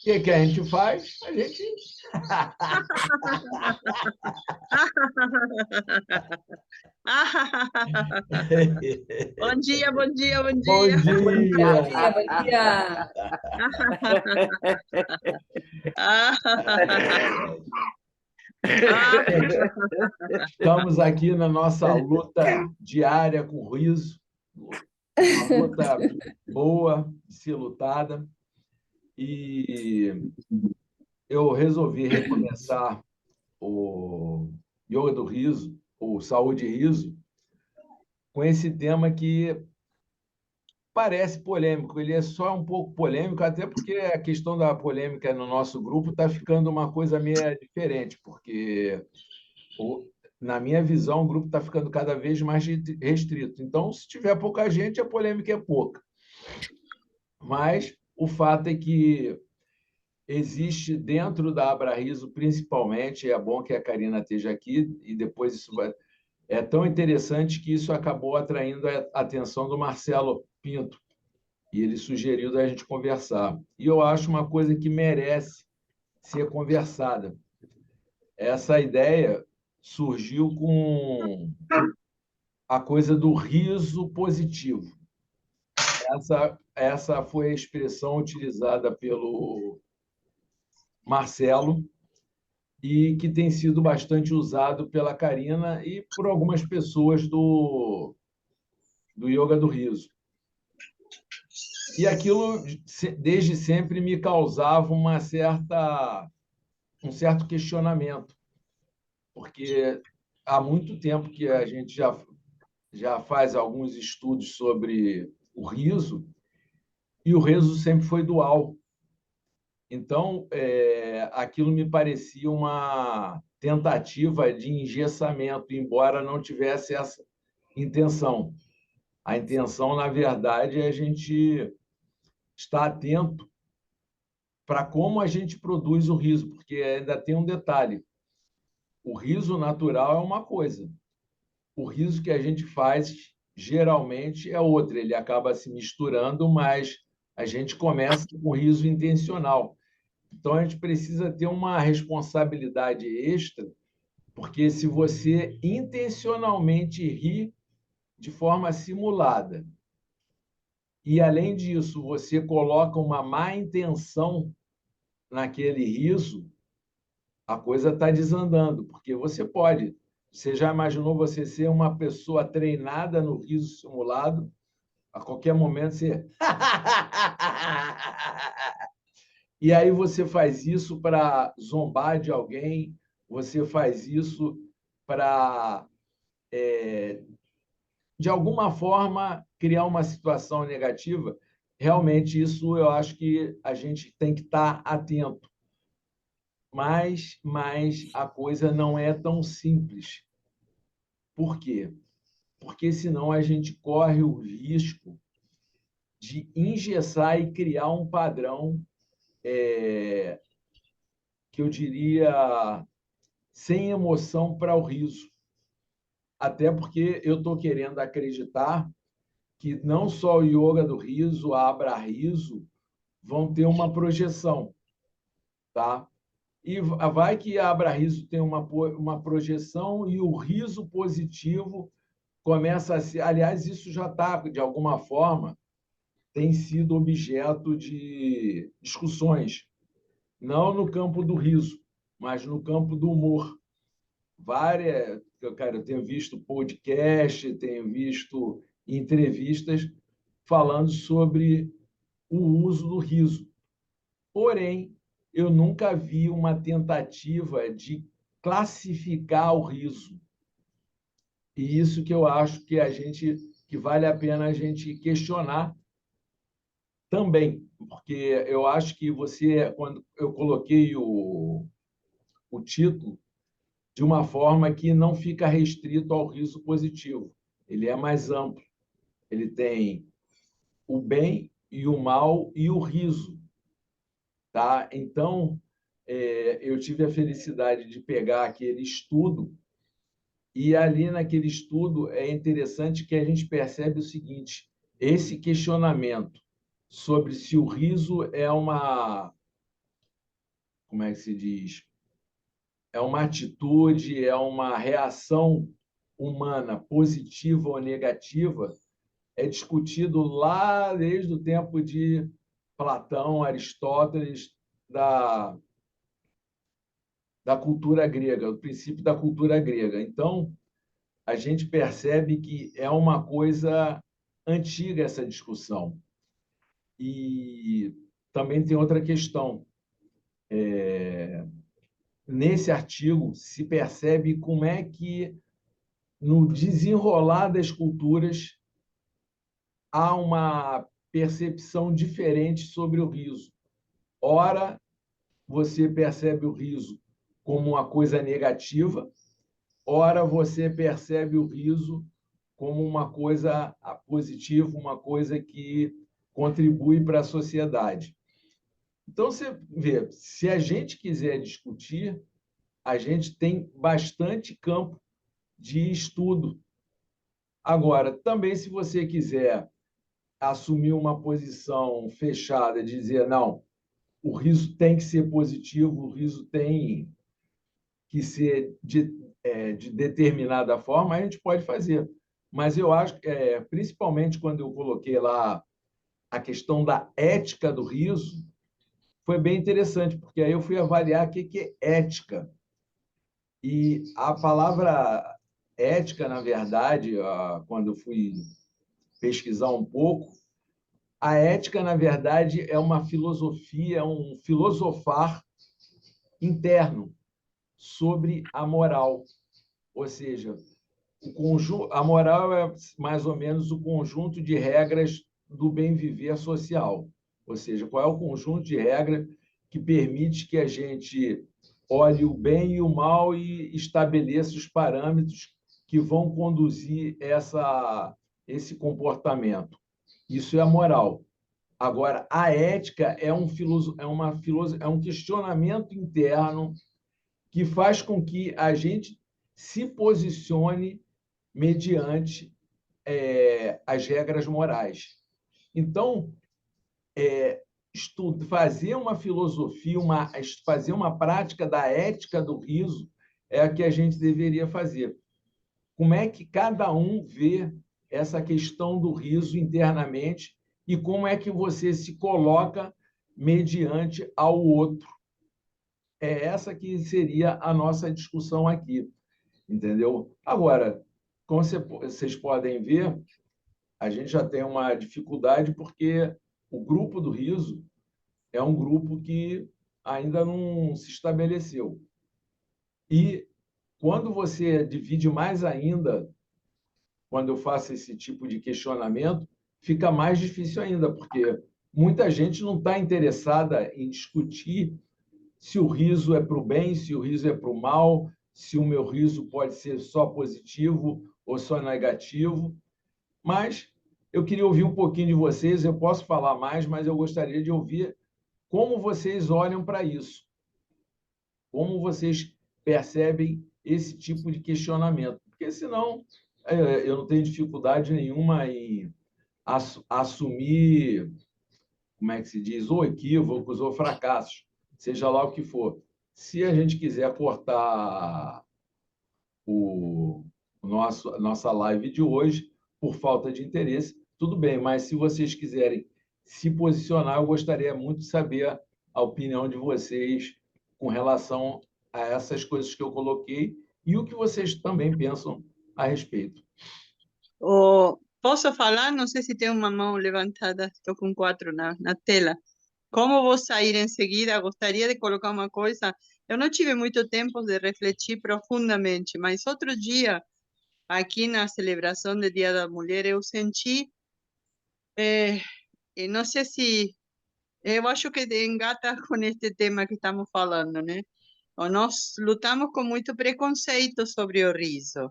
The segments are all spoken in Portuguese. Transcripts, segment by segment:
que a gente faz? A gente... Bom dia, bom dia, bom Bom dia. Bom dia! dia, bom dia. Estamos aqui na nossa luta diária com o riso, uma luta boa de ser lutada, e eu resolvi recomeçar o Yoga do Riso, o Saúde e Riso, com esse tema que parece polêmico. Ele é só um pouco polêmico, até porque a questão da polêmica no nosso grupo está ficando uma coisa meio diferente, porque, na minha visão, o grupo está ficando cada vez mais restrito. Então, se tiver pouca gente, a polêmica é pouca. Mas o fato é que existe dentro da Abrahiso, principalmente, é bom que a Karina esteja aqui, e depois isso vai... É tão interessante que isso acabou atraindo a atenção do Marcelo Pinto, e ele sugeriu da gente conversar. E eu acho uma coisa que merece ser conversada. Essa ideia surgiu com a coisa do riso positivo. Essa foi a expressão utilizada pelo Marcelo e que tem sido bastante usado pela Karina e por algumas pessoas do Yoga do Riso. E aquilo, desde sempre, me causava um certo questionamento, porque há muito tempo que a gente já faz alguns estudos sobre o riso, e o riso sempre foi dual. Então, aquilo me parecia uma tentativa de engessamento, embora não tivesse essa intenção. A intenção, na verdade, é a gente estar atento para como a gente produz o riso, porque ainda tem um detalhe. O riso natural é uma coisa, o riso que a gente faz geralmente é outra, ele acaba se misturando, mas a gente começa com o riso intencional. Então, a gente precisa ter uma responsabilidade extra, porque se você intencionalmente ri de forma simulada e, além disso, você coloca uma má intenção naquele riso, a coisa está desandando, porque você pode. Você já imaginou você ser uma pessoa treinada no riso simulado? A qualquer momento você... E aí você faz isso para zombar de alguém, você faz isso para, de alguma forma, criar uma situação negativa. Realmente, isso eu acho que a gente tem que estar atento. Mas a coisa não é tão simples. Por quê? Porque senão a gente corre o risco de engessar e criar um padrão, que eu diria, sem emoção para o riso. Até porque eu estou querendo acreditar que não só o yoga do riso, a Abra Riso, vão ter uma projeção, tá? E vai que a Abra Riso tem uma projeção e o riso positivo começa a ser... Aliás, isso já está, de alguma forma, tem sido objeto de discussões, não no campo do riso, mas no campo do humor. Cara, eu tenho visto podcast, tenho visto entrevistas falando sobre o uso do riso. Porém, eu nunca vi uma tentativa de classificar o riso. E isso que eu acho que vale a pena a gente questionar também, porque eu acho que quando eu coloquei o título de uma forma que não fica restrito ao riso positivo, ele é mais amplo, ele tem o bem e o mal e o riso, tá? Então, eu tive a felicidade de pegar aquele estudo, e ali naquele estudo é interessante que a gente percebe o seguinte: esse questionamento sobre se o riso é como é que se diz? É uma atitude, é uma reação humana positiva ou negativa, é discutido lá desde o tempo de Platão, Aristóteles, da, da cultura grega, o princípio da cultura grega. Então, a gente percebe que é uma coisa antiga essa discussão. E também tem outra questão. Nesse artigo se percebe como é que, no desenrolar das culturas, há uma percepção diferente sobre o riso. Ora, você percebe o riso como uma coisa negativa, ora, você percebe o riso como uma coisa positiva, uma coisa que contribui para a sociedade. Então, você vê, se a gente quiser discutir, a gente tem bastante campo de estudo. Agora, também, se você quiser assumir uma posição fechada, dizer, não, o riso tem que ser positivo, o riso tem que ser de determinada forma, a gente pode fazer. Mas eu acho que, principalmente quando eu coloquei lá a questão da ética do riso, foi bem interessante, porque aí eu fui avaliar o que é ética. E a palavra ética, na verdade, quando eu fui pesquisar um pouco, a ética, na verdade, é uma filosofia, é um filosofar interno sobre a moral. Ou seja, a moral é mais ou menos o conjunto de regras do bem viver social. Ou seja, qual é o conjunto de regras que permite que a gente olhe o bem e o mal e estabeleça os parâmetros que vão conduzir esse comportamento. Isso é a moral. Agora, a ética é um questionamento interno que faz com que a gente se posicione mediante as regras morais. Então, fazer uma filosofia, fazer uma prática da ética do riso é a que a gente deveria fazer. Como é que cada um vê essa questão do riso internamente e como é que você se coloca mediante ao outro? É essa que seria a nossa discussão aqui, entendeu? Agora, como vocês podem ver, a gente já tem uma dificuldade porque o grupo do riso é um grupo que ainda não se estabeleceu. E quando você divide mais ainda, quando eu faço esse tipo de questionamento, fica mais difícil ainda, porque muita gente não está interessada em discutir se o riso é para o bem, se o riso é para o mal, se o meu riso pode ser só positivo ou só negativo. Mas eu queria ouvir um pouquinho de vocês. Eu posso falar mais, mas eu gostaria de ouvir como vocês olham para isso, como vocês percebem esse tipo de questionamento. Porque, senão, eu não tenho dificuldade nenhuma em assumir, como é que se diz, ou equívocos ou fracassos, seja lá o que for. Se a gente quiser cortar a nossa live de hoje por falta de interesse, tudo bem, mas se vocês quiserem se posicionar, eu gostaria muito de saber a opinião de vocês com relação a essas coisas que eu coloquei e o que vocês também pensam a respeito. Posso falar? Não sei se tem uma mão levantada, estou com quatro na tela. Como vou sair em seguida, gostaria de colocar uma coisa. Eu não tive muito tempo de refletir profundamente, mas outro dia, aqui na celebração do Dia da Mulher, eu senti, e não sei se, eu acho que engata com este tema que estamos falando, né? Nós lutamos com muito preconceito sobre o riso.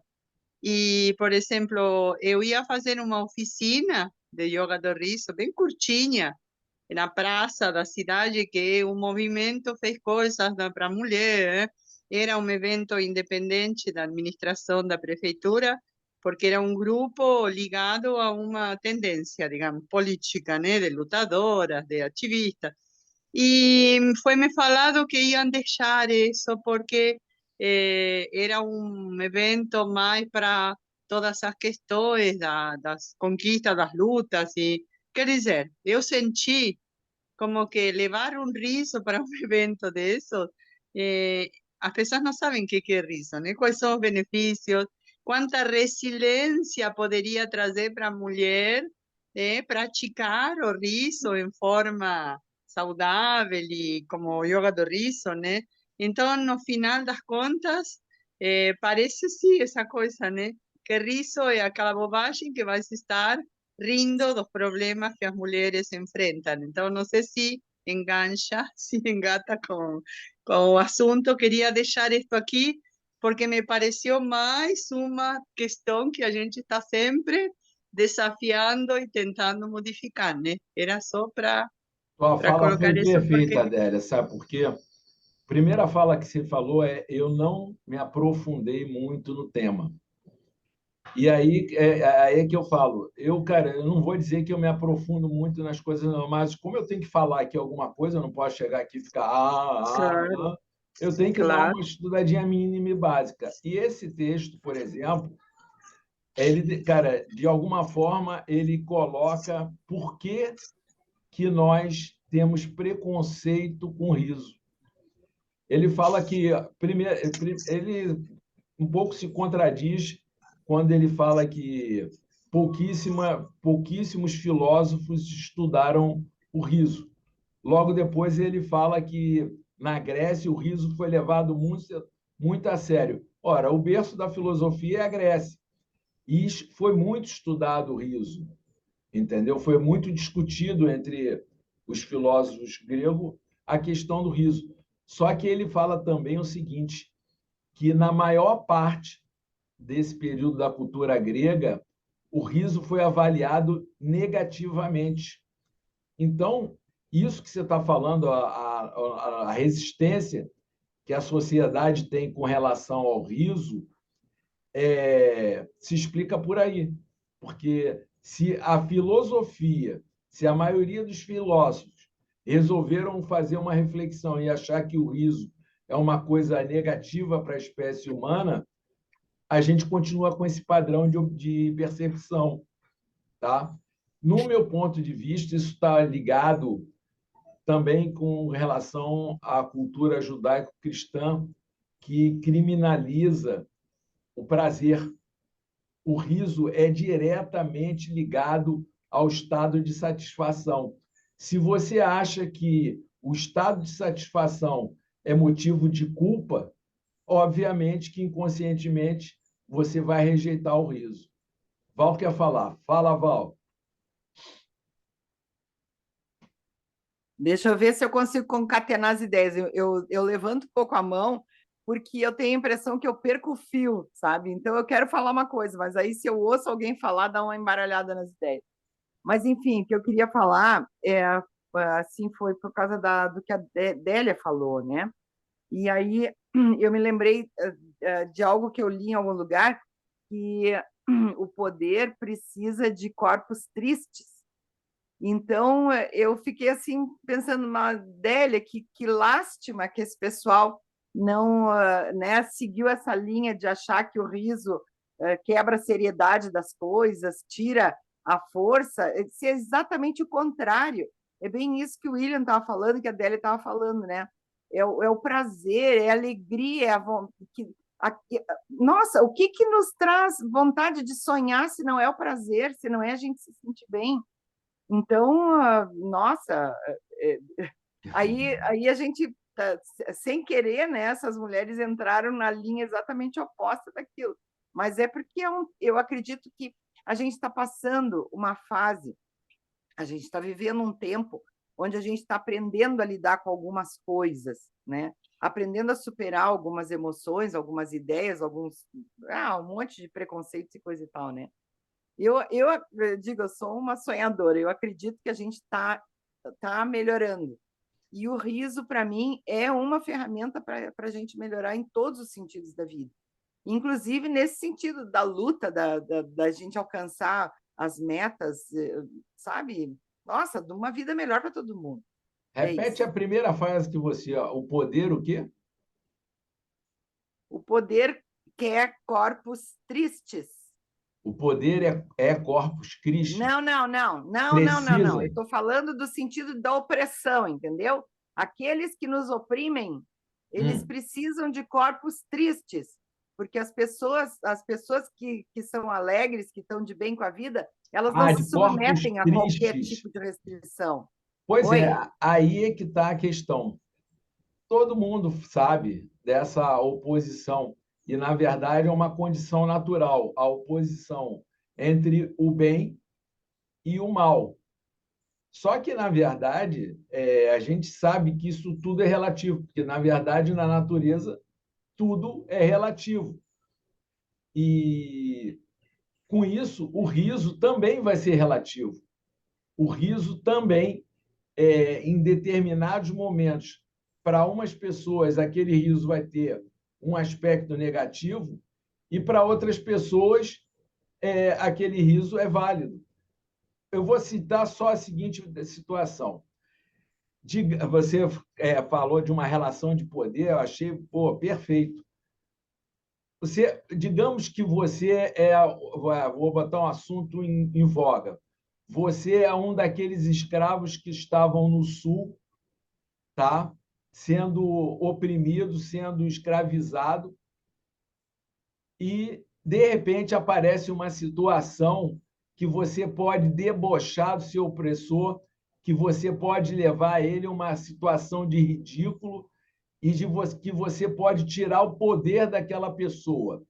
E, por exemplo, eu ia fazer uma oficina de yoga do riso, bem curtinha, na praça da cidade, que o movimento fez coisas para a mulher. Era um evento independente da administração da prefeitura, porque era um grupo ligado a uma tendência, digamos, política, né, de lutadoras, de ativistas. y fue me falado que iban deixar eso porque era un evento más para todas as questões das conquistas, das lutas, e quer dizer, eu senti como que levar un riso para un evento de esos, as pessoas não sabem o que é riso, né? Quais são os benefícios, quanta resiliência poderia trazer para a mulher praticar o riso em forma saudável e como yoga do riso, né? Então, no final das contas, parece sim essa coisa, né? Que riso é aquela bobagem que vai estar rindo dos problemas que as mulheres enfrentam. Então, não sei se engancha, se engata com o assunto. Queria deixar isto aqui, porque me pareceu mais uma questão que a gente está sempre desafiando e tentando modificar, né? Era só Tua para fala colocar foi isso, perfeita, porque... Adélia, sabe por quê? Primeira fala que você falou é eu não me aprofundei muito no tema. E aí é que eu falo, cara, eu não vou dizer que eu me aprofundo muito nas coisas, não, mas como eu tenho que falar aqui alguma coisa, eu não posso chegar aqui e ficar, Claro, eu tenho que dar claro. uma estudadinha mínima e básica. E esse texto, por exemplo, ele, cara, de alguma forma, ele coloca por que nós temos preconceito com riso. Ele fala que, primeiro, ele um pouco se contradiz quando ele fala que pouquíssimos filósofos estudaram o riso. Logo depois, ele fala que na Grécia o riso foi levado muito a sério. Ora, o berço da filosofia é a Grécia. E foi muito estudado o riso, entendeu? Foi muito discutido entre os filósofos gregos a questão do riso. Só que ele fala também o seguinte, que na maior parte desse período da cultura grega, o riso foi avaliado negativamente. Então, isso que você está falando, a resistência que a sociedade tem com relação ao riso, se explica por aí. Porque se a filosofia, se a maioria dos filósofos resolveram fazer uma reflexão e achar que o riso é uma coisa negativa para a espécie humana, a gente continua com esse padrão de percepção. Tá? No meu ponto de vista, isso está ligado também com relação à cultura judaico-cristã, que criminaliza o prazer. O riso é diretamente ligado ao estado de satisfação. Se você acha que o estado de satisfação é motivo de culpa, obviamente que inconscientemente você vai rejeitar o riso. Val quer falar. Fala, Val. Deixa eu ver se eu consigo concatenar as ideias. Eu levanto um pouco a mão, porque eu tenho a impressão que eu perco o fio, sabe? Então eu quero falar uma coisa, mas aí se eu ouço alguém falar, dá uma embaralhada nas ideias. Mas, enfim, o que eu queria falar assim, foi por causa do que a Délia falou, né? E aí eu me lembrei de algo que eu li em algum lugar, que o poder precisa de corpos tristes. Então, eu fiquei assim, pensando, Délia, que lástima que esse pessoal não né, seguiu essa linha de achar que o riso quebra a seriedade das coisas, tira a força. Isso é exatamente o contrário. É bem isso que o William estava falando, que a Délia estava falando, né? É o prazer, é a alegria, é a vontade. Nossa, o que nos traz vontade de sonhar se não é o prazer, se não é a gente se sentir bem? Então, nossa, aí a gente, sem querer, né, essas mulheres entraram na linha exatamente oposta daquilo. Mas é porque eu acredito que a gente está passando uma fase, a gente está vivendo um tempo onde a gente está aprendendo a lidar com algumas coisas, né? Aprendendo a superar algumas emoções, algumas ideias, um monte de preconceitos e coisa e tal, né? Eu digo, eu sou uma sonhadora, eu acredito que a gente tá melhorando. E o riso, para mim, é uma ferramenta para a gente melhorar em todos os sentidos da vida. Inclusive nesse sentido da luta, da gente alcançar as metas, sabe? Nossa, de uma vida melhor para todo mundo. Repete isso. a primeira frase que você... O poder, o quê? O poder quer corpos tristes. O poder é Corpus Christi. Não. Eu Precisa. estou falando do sentido da opressão, entendeu? Aqueles que nos oprimem, eles precisam de corpos tristes, porque as pessoas que são alegres, que estão de bem com a vida, elas não se De corpos submetem a qualquer tristes. tipo de restrição. Pois é, Oi? aí é que está a questão. Todo mundo sabe dessa oposição, e, na verdade, é uma condição natural, a oposição entre o bem e o mal. Só que, na verdade, a gente sabe que isso tudo é relativo, porque, na verdade, na natureza, tudo é relativo. E, com isso, o riso também vai ser relativo. O riso também, em determinados momentos, para umas pessoas, aquele riso vai ter um aspecto negativo, e para outras pessoas, aquele riso é válido. Eu vou citar só a seguinte situação. Você falou de uma relação de poder, eu achei perfeito. Digamos que você vou botar um assunto em voga. Você é um daqueles escravos que estavam no sul, tá? Sendo oprimido, sendo escravizado, e, de repente, aparece uma situação que você pode debochar do seu opressor, que você pode levar ele a uma situação de ridículo e que você pode tirar o poder daquela pessoa.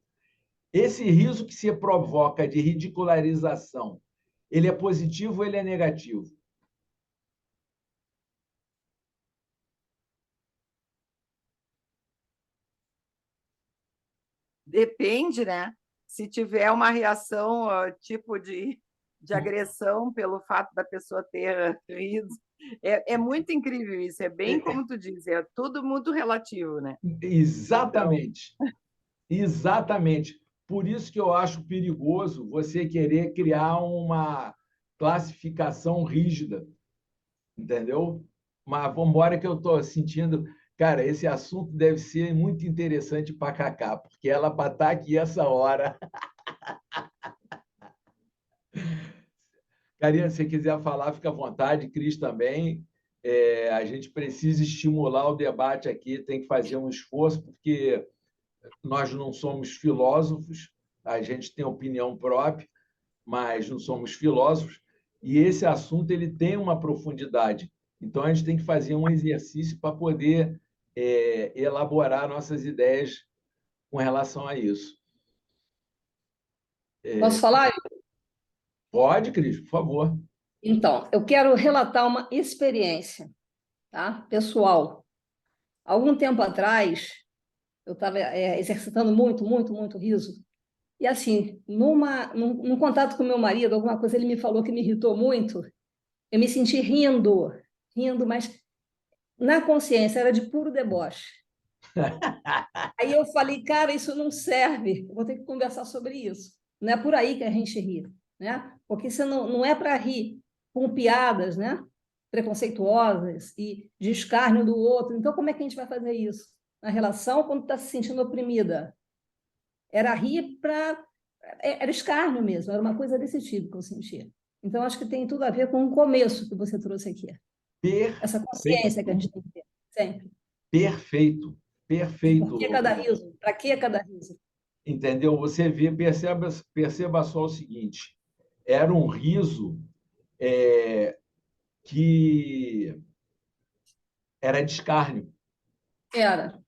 Esse riso que se provoca de ridicularização, ele é positivo ou ele é negativo? Depende, né? Se tiver uma reação, tipo de agressão pelo fato da pessoa ter rido. É muito incrível isso, é bem como tu diz, é tudo muito relativo, né? Exatamente. Exatamente. Por isso que eu acho perigoso você querer criar uma classificação rígida, entendeu? Mas vamos embora, que eu estou sentindo... Cara, esse assunto deve ser muito interessante para a Cacá, porque ela para estar aqui essa hora. Karina, se você quiser falar, fica à vontade, Cris também. A gente precisa estimular o debate aqui, tem que fazer um esforço, porque nós não somos filósofos, a gente tem opinião própria, mas não somos filósofos, e esse assunto ele tem uma profundidade. Então, a gente tem que fazer um exercício para poder elaborar nossas ideias com relação a isso. Posso falar? Pode, Cris, por favor. Então, eu quero relatar uma experiência, tá? Pessoal. Algum tempo atrás, eu estava exercitando muito riso. E assim, num contato com meu marido, alguma coisa ele me falou que me irritou muito. Eu me senti rindo, mas na consciência era de puro deboche. Aí eu falei, cara, isso não serve. Eu vou ter que conversar sobre isso. Não é por aí que a gente ri, né? Porque você não é para rir com piadas, né? Preconceituosas e de escárnio do outro. Então, como é que a gente vai fazer isso? Na relação, quando está se sentindo oprimida. Era rir para... Era escárnio mesmo, era uma coisa desse tipo que eu sentia. Então, acho que tem tudo a ver com o começo que você trouxe aqui. Essa consciência que a gente tem que ter, sempre. Perfeito, perfeito. Por que cada riso? Para que cada riso? Entendeu? Você perceba só o seguinte: era um riso que era de escárnio. Era.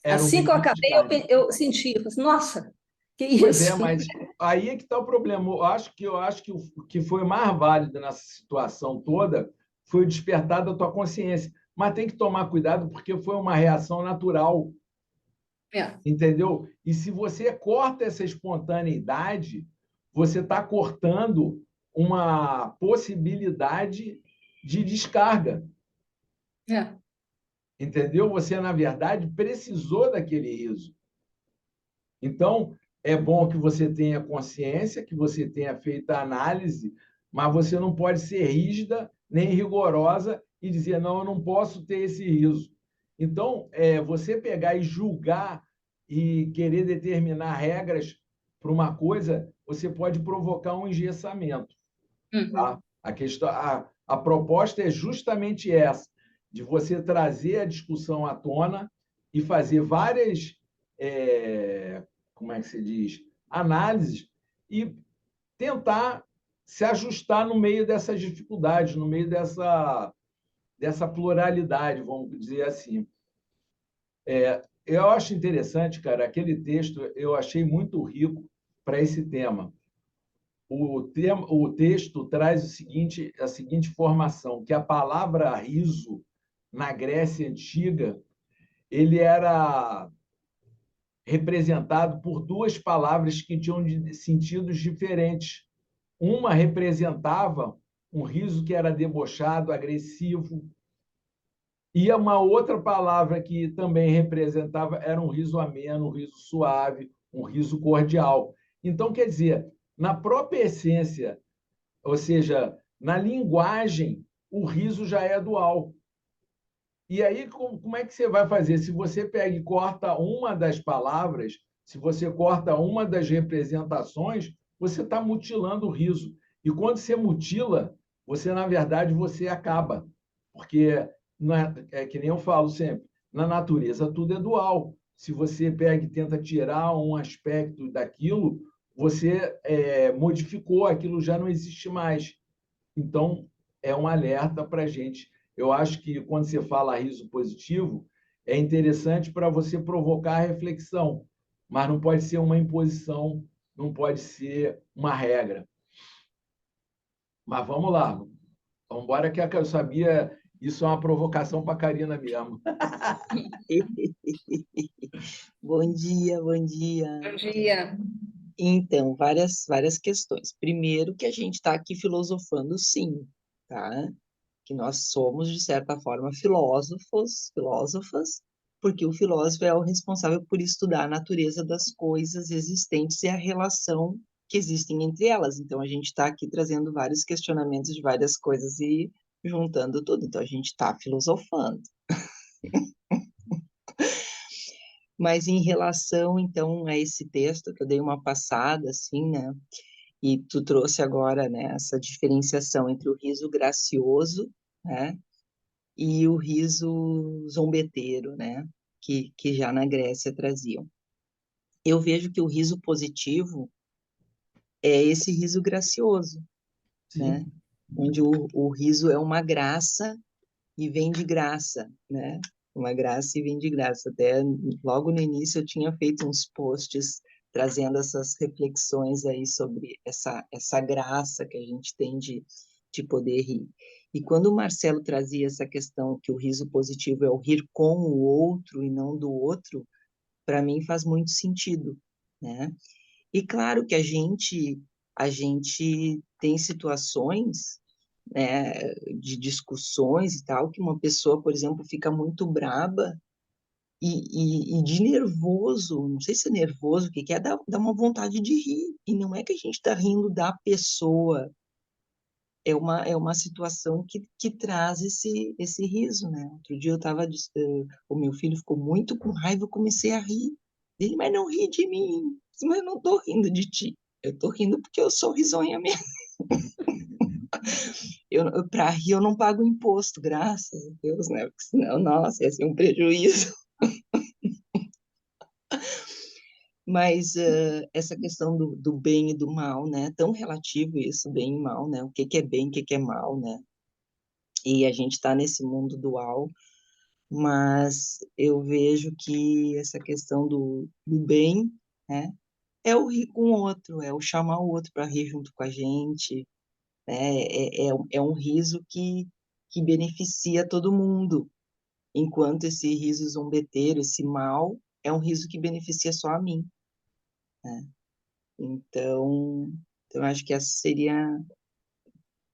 Era um Assim que eu riso de acabei, escárnio. eu senti, eu falei assim, nossa, que Pois isso? mas aí é que está o problema. Eu acho que o que foi mais válido nessa situação toda foi o despertar da tua consciência. Mas tem que tomar cuidado, porque foi uma reação natural. É. Entendeu? E se você corta essa espontaneidade, você está cortando uma possibilidade de descarga. É. Entendeu? Você, na verdade, precisou daquele riso. Então, é bom que você tenha consciência, que você tenha feito a análise, mas você não pode ser rígida nem rigorosa e dizer, não, eu não posso ter esse riso. Então, você pegar e julgar e querer determinar regras para uma coisa, você pode provocar um engessamento. Tá? A proposta é justamente essa, de você trazer a discussão à tona e fazer várias, como é que se diz, análises e tentar se ajustar no meio dessas dificuldades, no meio dessa pluralidade, vamos dizer assim. Eu acho interessante, cara, aquele texto eu achei muito rico para esse tema. O texto traz a seguinte informação, que a palavra riso, na Grécia Antiga, ele era representado por duas palavras que tinham sentidos diferentes. Uma representava um riso que era debochado, agressivo, e uma outra palavra que também representava era um riso ameno, um riso suave, um riso cordial. Então, quer dizer, na própria essência, ou seja, na linguagem, o riso já é dual. E aí, como é que você vai fazer? Se você pega e corta uma das palavras, se você corta uma das representações, você está mutilando o riso. E quando você mutila, você, na verdade, você acaba. Porque, é que nem eu falo sempre, na natureza tudo é dual. Se você pega e tenta tirar um aspecto daquilo, você modificou, aquilo já não existe mais. Então, é um alerta para a gente. Eu acho que quando você fala riso positivo, é interessante para você provocar a reflexão, mas não pode ser uma imposição, não pode ser uma regra. Mas vamos lá, vamos embora que eu sabia, isso é uma provocação para a Karina mesmo. Bom dia, bom dia. Bom dia. Então, várias questões. Primeiro, que a gente está aqui filosofando, sim, tá? Que nós somos, de certa forma, filósofas, porque o filósofo é o responsável por estudar a natureza das coisas existentes e a relação que existem entre elas. Então, a gente está aqui trazendo vários questionamentos de várias coisas e juntando tudo. Então, a gente está filosofando. Mas em relação, então, a esse texto, que eu dei uma passada, assim, né? E tu trouxe agora, né, essa diferenciação entre o riso gracioso, né? E o riso zombeteiro, né? Que já na Grécia traziam. Eu vejo que o riso positivo é esse riso gracioso, né? Sim. Onde o riso é uma graça e vem de graça, né? Uma graça e vem de graça. Até logo no início eu tinha feito uns posts trazendo essas reflexões aí sobre essa graça que a gente tem de poder rir. E quando o Marcelo trazia essa questão que o riso positivo é o rir com o outro e não do outro, para mim faz muito sentido, né? E claro que a gente tem situações, né, de discussões e tal, que uma pessoa, por exemplo, fica muito braba e de nervoso, não sei se é nervoso, o que é, dá uma vontade de rir. E não é que a gente está rindo da pessoa, é uma situação que traz esse riso, né? Outro dia o meu filho ficou muito com raiva, eu comecei a rir. Ele, mas não ri de mim. Mas eu não tô rindo de ti. Eu tô rindo porque eu sou risonha mesmo. Para rir eu não pago imposto, graças a Deus, né? Porque senão, nossa, ia ser um prejuízo. Mas essa questão do bem e do mal, né? Tão relativo isso, bem e mal, né? O que é bem, o que é mal, né? E a gente está nesse mundo dual, mas eu vejo que essa questão do bem, né? É o rir com o outro, é o chamar o outro para rir junto com a gente, né? É um riso que beneficia todo mundo, enquanto esse riso zombeteiro, esse mal, é um riso que beneficia só a mim, né? Então acho que essa seria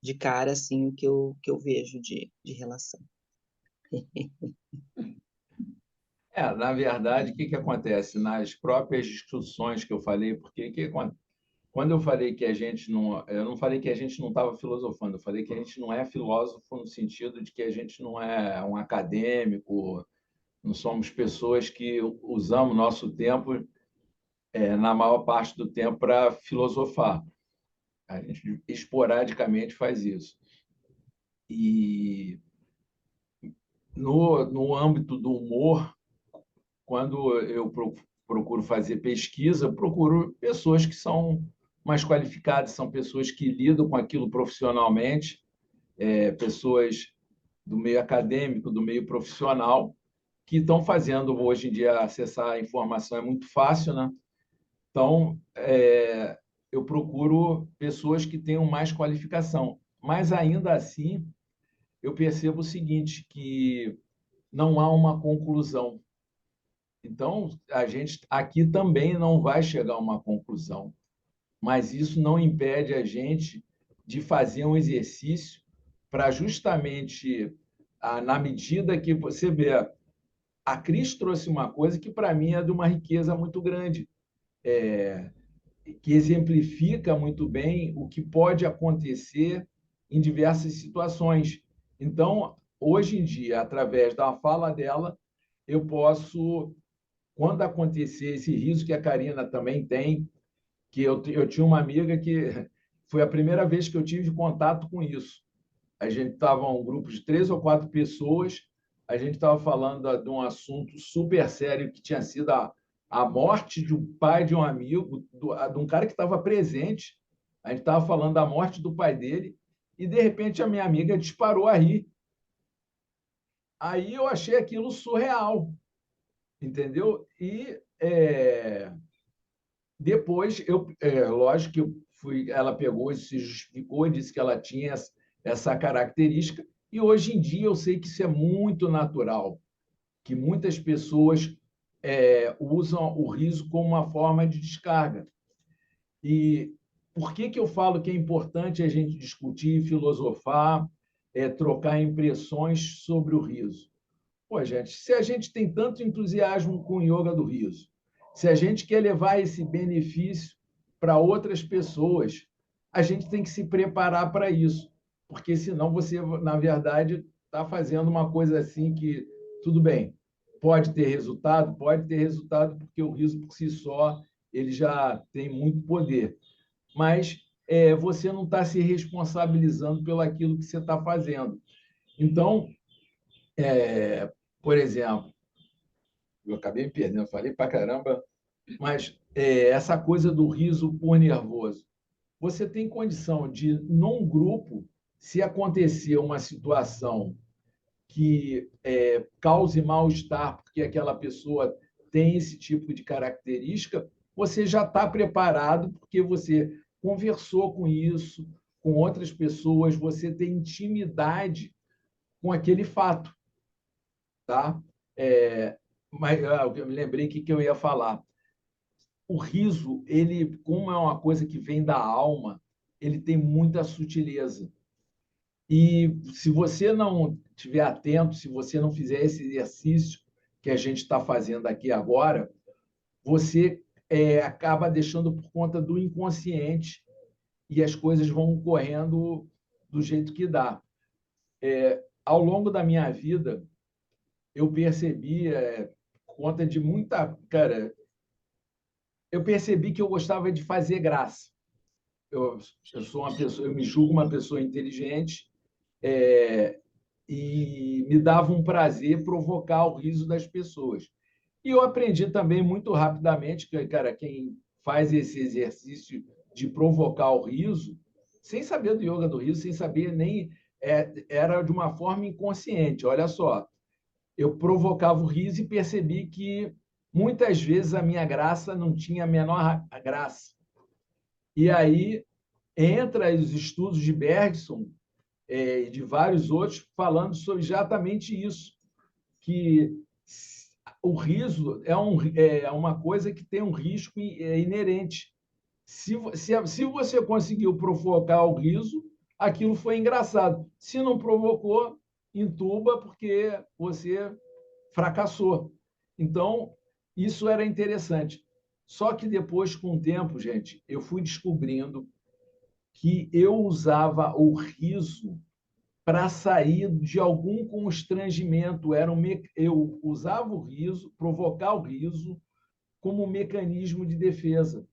de cara assim o que eu vejo de relação. Na verdade, o que acontece? Nas próprias discussões que eu falei, porque quando eu falei que a gente não, eu não falei que a gente não estava filosofando, eu falei que a gente não é filósofo no sentido de que a gente não é um acadêmico, não somos pessoas que usamos nosso tempo, na maior parte do tempo, para filosofar. A gente esporadicamente faz isso. E no âmbito do humor, quando eu procuro fazer pesquisa, procuro pessoas que são mais qualificadas, são pessoas que lidam com aquilo profissionalmente, pessoas do meio acadêmico, do meio profissional, que estão fazendo, hoje em dia, acessar a informação é muito fácil, né? Então, eu procuro pessoas que tenham mais qualificação. Mas, ainda assim, eu percebo o seguinte, que não há uma conclusão. Então, a gente aqui também não vai chegar a uma conclusão, mas isso não impede a gente de fazer um exercício para justamente, na medida que você vê, a Cris trouxe uma coisa que, para mim, é de uma riqueza muito grande, que exemplifica muito bem o que pode acontecer em diversas situações. Então, hoje em dia, através da fala dela, eu posso, quando acontecer esse riso que a Karina também tem, que eu tinha uma amiga que foi a primeira vez que eu tive contato com isso. A gente estava um grupo de 3 ou 4 pessoas, a gente estava falando de um assunto super sério que tinha sido a morte de um pai de um amigo, de um cara que estava presente. A gente estava falando da morte do pai dele e, de repente, a minha amiga disparou a rir. Aí eu achei aquilo surreal, entendeu? E depois, lógico que ela pegou e se justificou, disse que ela tinha essa característica, e hoje em dia eu sei que isso é muito natural, que muitas pessoas usam o riso como uma forma de descarga. E por que eu falo que é importante a gente discutir, filosofar, trocar impressões sobre o riso? Pô, gente, se a gente tem tanto entusiasmo com o yoga do riso, se a gente quer levar esse benefício para outras pessoas, a gente tem que se preparar para isso, porque senão você, na verdade, está fazendo uma coisa assim que, tudo bem, pode ter resultado, porque o riso por si só ele já tem muito poder, mas você não está se responsabilizando pelo aquilo que você está fazendo. Então, por exemplo, eu acabei me perdendo, falei para caramba, mas essa coisa do riso por nervoso. Você tem condição de, num grupo, se acontecer uma situação que cause mal-estar, porque aquela pessoa tem esse tipo de característica, você já está preparado, porque você conversou com isso, com outras pessoas, você tem intimidade com aquele fato. Tá? Mas eu me lembrei que eu ia falar. O riso, ele, como é uma coisa que vem da alma, ele tem muita sutileza. E se você não estiver atento, se você não fizer esse exercício que a gente está fazendo aqui agora, você acaba deixando por conta do inconsciente e as coisas vão correndo do jeito que dá. Ao longo da minha vida, eu percebi, por conta de muita... Cara, eu percebi que eu gostava de fazer graça. Eu sou uma pessoa, eu me julgo uma pessoa inteligente, e me dava um prazer provocar o riso das pessoas. E eu aprendi também muito rapidamente que, cara, quem faz esse exercício de provocar o riso, sem saber do yoga do riso, sem saber nem... era de uma forma inconsciente. Olha só, eu provocava o riso e percebi que muitas vezes a minha graça não tinha a menor graça. E aí entra os estudos de Bergson e de vários outros falando sobre exatamente isso, que o riso é uma coisa que tem um risco inerente. Se você conseguiu provocar o riso, aquilo foi engraçado. Se não provocou, entuba, porque você fracassou. Então, isso era interessante. Só que depois, com o tempo, gente, eu fui descobrindo que eu usava o riso para sair de algum constrangimento. Eu usava o riso, provocar o riso, como um mecanismo de defesa.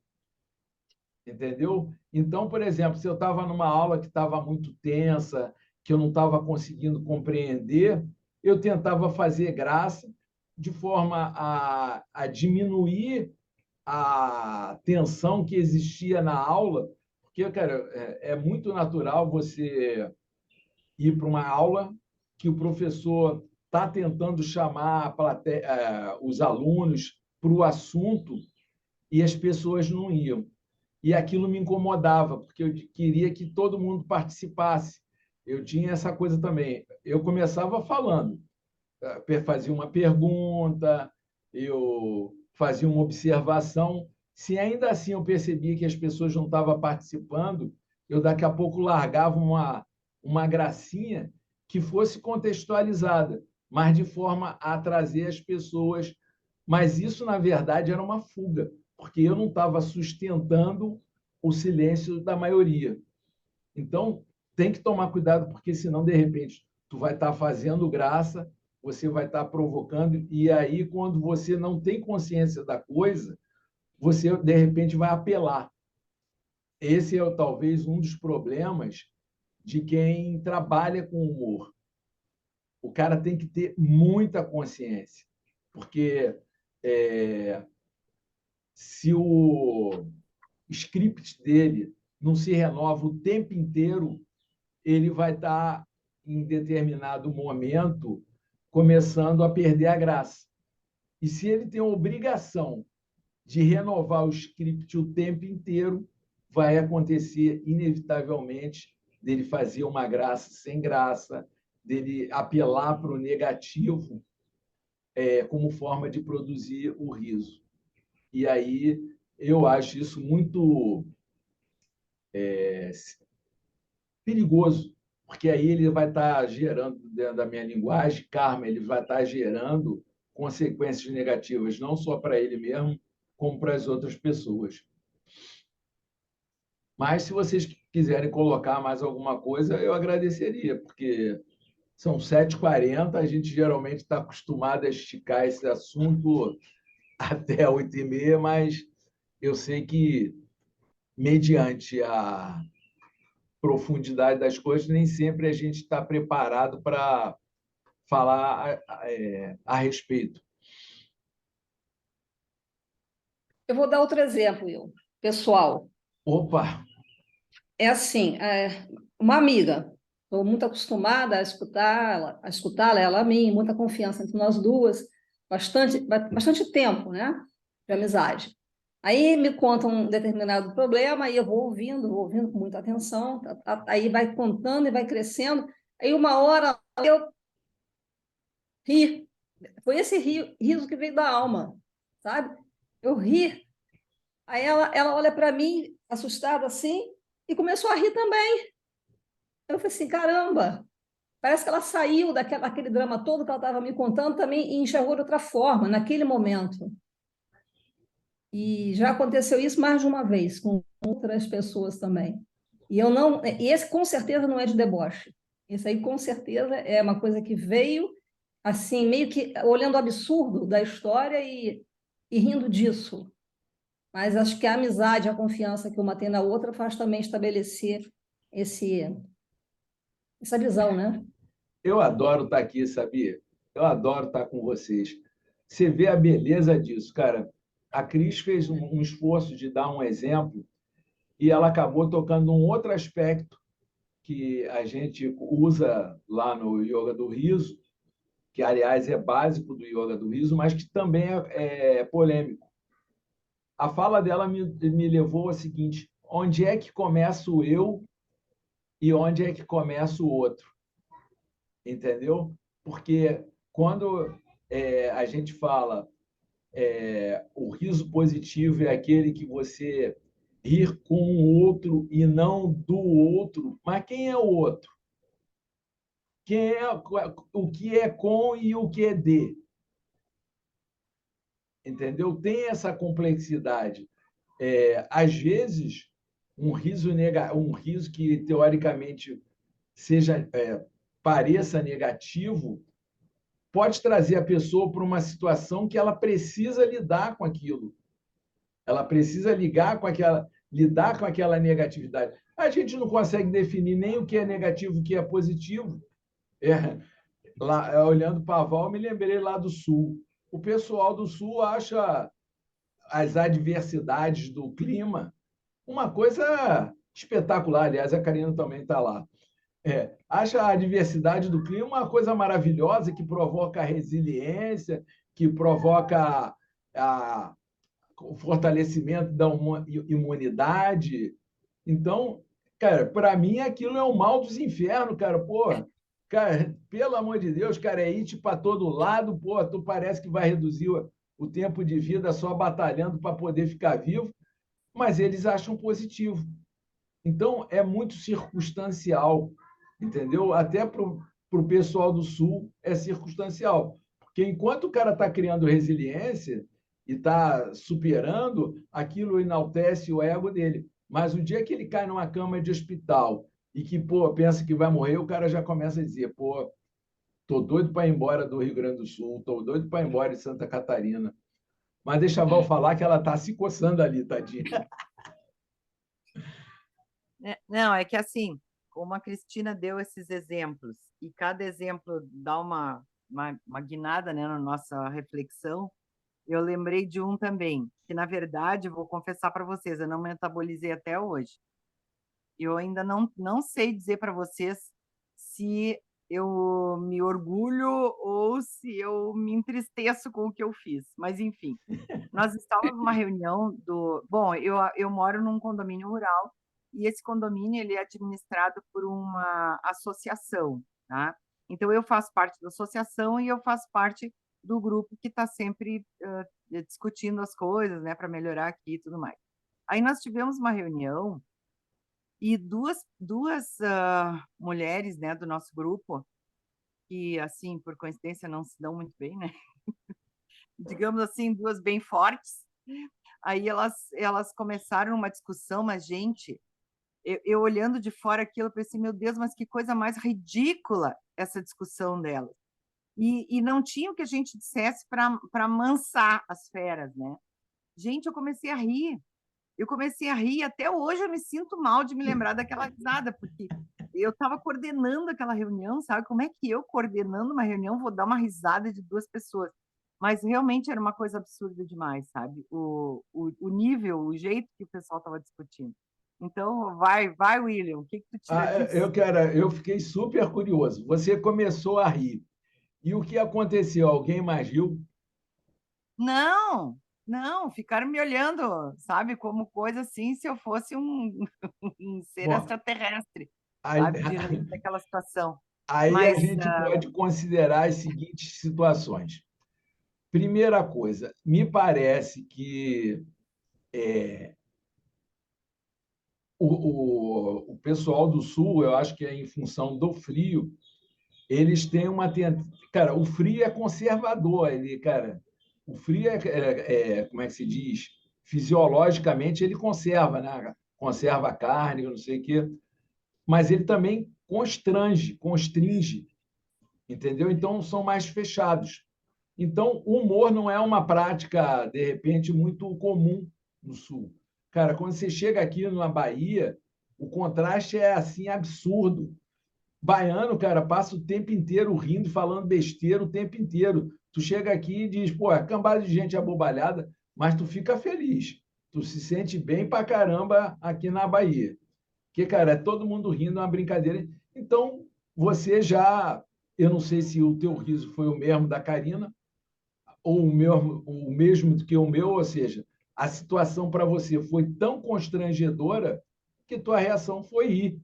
Entendeu? Então, por exemplo, se eu estava numa aula que estava muito tensa, que eu não estava conseguindo compreender, eu tentava fazer graça de forma a diminuir a tensão que existia na aula, porque, cara, é muito natural você ir para uma aula que o professor está tentando chamar os alunos para o assunto e as pessoas não iam. E aquilo me incomodava, porque eu queria que todo mundo participasse. Eu tinha essa coisa também. Eu começava falando, fazia uma pergunta, eu fazia uma observação. Se ainda assim eu percebia que as pessoas não estavam participando, eu daqui a pouco largava uma gracinha que fosse contextualizada, mas de forma a trazer as pessoas. Mas isso, na verdade, era uma fuga, porque eu não estava sustentando o silêncio da maioria. Então, tem que tomar cuidado, porque senão, de repente, tu vai estar fazendo graça, você vai estar provocando, e aí, quando você não tem consciência da coisa, você, de repente, vai apelar. Esse é, talvez, um dos problemas de quem trabalha com humor. O cara tem que ter muita consciência, porque se o script dele não se renova o tempo inteiro, ele vai estar, em determinado momento, começando a perder a graça. E se ele tem a obrigação de renovar o script o tempo inteiro, vai acontecer, inevitavelmente, dele fazer uma graça sem graça, dele apelar para o negativo como forma de produzir o riso. E aí eu acho isso muito perigoso, porque aí ele vai estar gerando, dentro da minha linguagem, karma, ele vai estar gerando consequências negativas, não só para ele mesmo, como para as outras pessoas. Mas, se vocês quiserem colocar mais alguma coisa, eu agradeceria, porque são 7h40, a gente geralmente está acostumado a esticar esse assunto até 8h30, mas eu sei que, mediante a profundidade das coisas, nem sempre a gente está preparado para falar a respeito. Eu vou dar outro exemplo, Will, pessoal. Opa! É assim, uma amiga, estou muito acostumada a escutá-la, ela a mim, muita confiança entre nós duas, bastante tempo, né, de amizade. Aí me conta um determinado problema, aí eu vou ouvindo com muita atenção, aí vai contando e vai crescendo, aí uma hora eu ri, foi esse riso que veio da alma, sabe? Eu ri, aí ela olha para mim, assustada assim, e começou a rir também. Eu falei assim, caramba, parece que ela saiu daquele drama todo que ela estava me contando também e enxergou de outra forma, naquele momento. E já aconteceu isso mais de uma vez com outras pessoas também. E esse com certeza não é de deboche. Esse aí com certeza é uma coisa que veio assim, meio que olhando o absurdo da história e rindo disso. Mas acho que a amizade, a confiança que uma tem na outra faz também estabelecer essa visão, né? Eu adoro estar aqui, sabia? Eu adoro estar com vocês. Você vê a beleza disso, cara. A Cris fez um esforço de dar um exemplo e ela acabou tocando um outro aspecto que a gente usa lá no Yoga do Riso, que, aliás, é básico do Yoga do Riso, mas que também é polêmico. A fala dela me levou ao seguinte: onde é que começa o eu e onde é que começa o outro? Entendeu? Porque quando a gente fala o riso positivo é aquele que você rir com o outro e não do outro, mas quem é o outro? Quem é o que é com e o que é de? entendeu? Tem essa complexidade. Às vezes, um riso que teoricamente pareça negativo pode trazer a pessoa para uma situação que ela precisa lidar com aquilo. Ela precisa lidar com aquela negatividade. A gente não consegue definir nem o que é negativo e o que é positivo. Olhando para a Val, me lembrei lá do Sul. O pessoal do Sul acha as adversidades do clima uma coisa espetacular. Aliás, a Karina também está lá. Acha a diversidade do clima uma coisa maravilhosa que provoca a resiliência, que provoca o fortalecimento da imunidade. Então, cara, para mim aquilo é o mal dos infernos, cara. Pô, cara, pelo amor de Deus, cara, é it para todo lado, pô, tu parece que vai reduzir o tempo de vida só batalhando para poder ficar vivo, mas eles acham positivo. Então, é muito circunstancial, entendeu? Até para o pessoal do Sul é circunstancial. Porque enquanto o cara está criando resiliência e está superando, aquilo enaltece o ego dele. Mas o dia que ele cai numa cama de hospital e que, pô, pensa que vai morrer, o cara já começa a dizer, pô, tô doido para ir embora do Rio Grande do Sul, tô doido para ir embora de Santa Catarina. Mas deixa a Val falar que ela está se coçando ali, tadinha. Não, é que assim, como a Cristina deu esses exemplos, e cada exemplo dá uma guinada, né, na nossa reflexão, eu lembrei de um também, que na verdade, eu vou confessar para vocês, eu não metabolizei até hoje. Eu ainda não sei dizer para vocês se eu me orgulho ou se eu me entristeço com o que eu fiz, mas enfim. Nós estávamos numa reunião do... Bom, eu moro num condomínio rural, e esse condomínio ele é administrado por uma associação, tá? Então, eu faço parte da associação e eu faço parte do grupo que está sempre discutindo as coisas, né, para melhorar aqui e tudo mais. Aí nós tivemos uma reunião e duas mulheres, né, do nosso grupo, que, assim, por coincidência, não se dão muito bem, né? Digamos assim, duas bem fortes. Aí elas começaram uma discussão, mas, gente, eu olhando de fora aquilo, eu pensei, meu Deus, mas que coisa mais ridícula essa discussão delas. E não tinha o que a gente dissesse para amansar as feras, né? Gente, eu comecei a rir. Até hoje eu me sinto mal de me lembrar daquela risada, porque eu estava coordenando aquela reunião, sabe? Como é que eu, coordenando uma reunião, vou dar uma risada de duas pessoas? Mas realmente era uma coisa absurda demais, sabe? O nível, o jeito que o pessoal estava discutindo. Então, vai, William, o que tu tira disso? Eu fiquei super curioso. Você começou a rir. E o que aconteceu? Alguém mais riu? Não, ficaram me olhando, sabe? Como coisa assim, se eu fosse um ser Bom, extraterrestre, aí, sabe? De rir daquela situação. aí a Mas, gente pode considerar as seguintes situações. Primeira coisa, me parece que o pessoal do Sul, eu acho que é em função do frio, eles têm uma tendência. Cara, o frio é conservador, cara, o frio como é que se diz? Fisiologicamente, ele conserva, né? Conserva a carne, não sei o quê, mas ele também constringe, entendeu? Então, são mais fechados. Então, o humor não é uma prática, de repente, muito comum no Sul. Cara, quando você chega aqui na Bahia, o contraste é assim absurdo. Baiano, cara, passa o tempo inteiro rindo, falando besteira o tempo inteiro. Tu chega aqui e diz, pô, é cambada de gente abobalhada, mas tu fica feliz. Tu se sente bem pra caramba aqui na Bahia. Porque, cara, é todo mundo rindo, é uma brincadeira. Então, você já... Eu não sei se o teu riso foi o mesmo da Karina, ou o mesmo do que o meu, ou seja, a situação para você foi tão constrangedora que tua reação foi ir.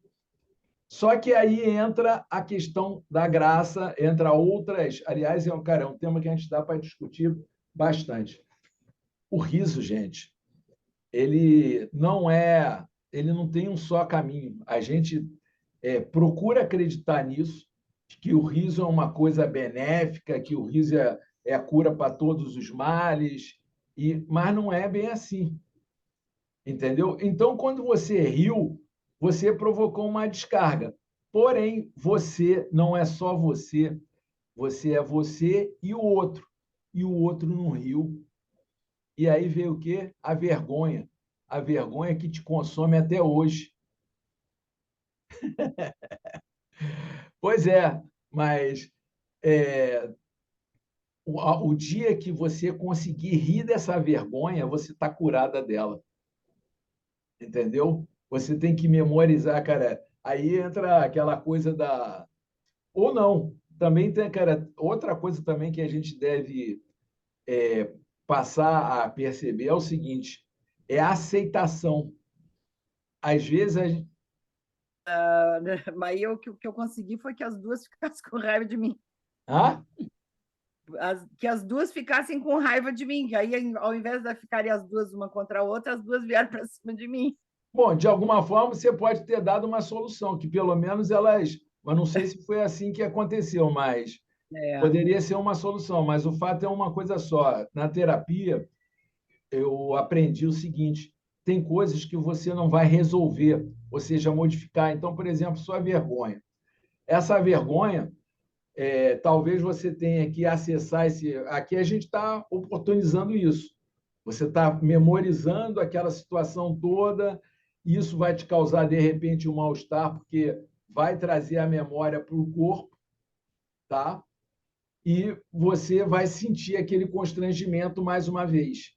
Só que aí entra a questão da graça, entra outras. Aliás, é um tema que a gente dá para discutir bastante. O riso, gente, ele não tem um só caminho. A gente procura acreditar nisso, que o riso é uma coisa benéfica, que o riso é a cura para todos os males, Mas não é bem assim, entendeu? Então, quando você riu, você provocou uma descarga. Porém, você não é só você, você é você e o outro. E o outro não riu. E aí veio o quê? A vergonha. A vergonha que te consome até hoje. Pois é, mas é, o dia que você conseguir rir dessa vergonha, você está curada dela. Entendeu? Você tem que memorizar, cara. Aí entra aquela coisa da. Ou não. Também tem, cara, outra coisa também que a gente deve passar a perceber é o seguinte: é a aceitação. Às vezes a gente. Mas o que eu consegui foi que as duas ficassem com raiva de mim. Ah? Que as duas ficassem com raiva de mim. Que aí, ao invés de ficarem as duas uma contra a outra, as duas vieram para cima de mim. Bom, de alguma forma você pode ter dado uma solução, que pelo menos elas. Mas não sei se foi assim que aconteceu, mas poderia ser uma solução. Mas o fato é uma coisa só. Na terapia, eu aprendi o seguinte: tem coisas que você não vai resolver, ou seja, modificar. Então, por exemplo, sua vergonha. Essa vergonha, talvez você tenha que acessar esse. Aqui a gente está oportunizando isso. Você está memorizando aquela situação toda, e isso vai te causar, de repente, um mal-estar, porque vai trazer a memória para o corpo, tá? E você vai sentir aquele constrangimento mais uma vez.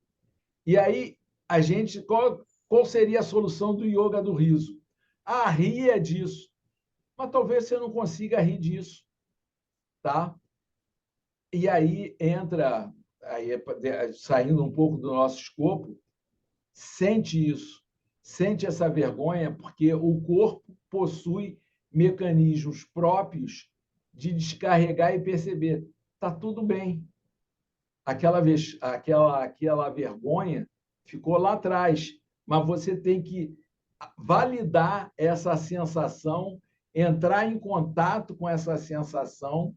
E aí, a gente, qual seria a solução do yoga do riso? Ah, ria disso. Mas talvez você não consiga rir disso, tá? E aí entra, aí, saindo um pouco do nosso escopo, sente isso, sente essa vergonha, porque o corpo possui mecanismos próprios de descarregar e perceber. Está tudo bem. Aquela vergonha ficou lá atrás, mas você tem que validar essa sensação, entrar em contato com essa sensação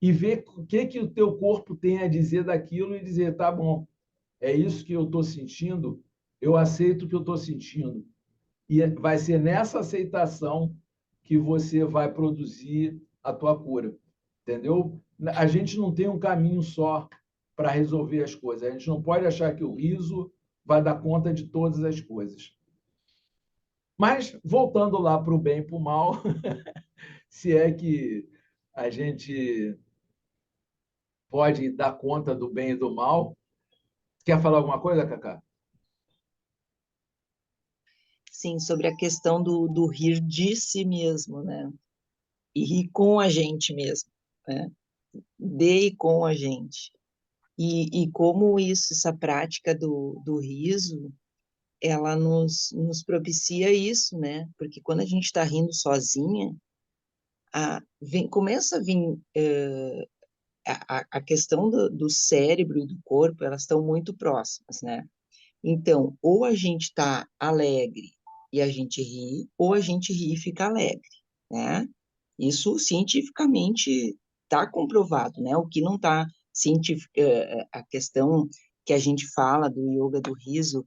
e ver o que o teu corpo tem a dizer daquilo e dizer, tá bom, é isso que eu estou sentindo, eu aceito o que eu estou sentindo. E vai ser nessa aceitação que você vai produzir a tua cura, entendeu? A gente não tem um caminho só para resolver as coisas. A gente não pode achar que o riso vai dar conta de todas as coisas. Mas, voltando lá para o bem e para o mal, se é que a gente pode dar conta do bem e do mal. Quer falar alguma coisa, Cacá? Sim, sobre a questão do rir de si mesmo, né? E rir com a gente mesmo, né? De e com a gente. E como isso, essa prática do riso, ela nos propicia isso, né? Porque quando a gente está rindo sozinha, começa a vir a questão do cérebro e do corpo, elas estão muito próximas, né? Então, ou a gente está alegre e a gente ri, ou a gente ri e fica alegre, né? Isso cientificamente está comprovado, né? O que não está a questão que a gente fala do yoga do riso,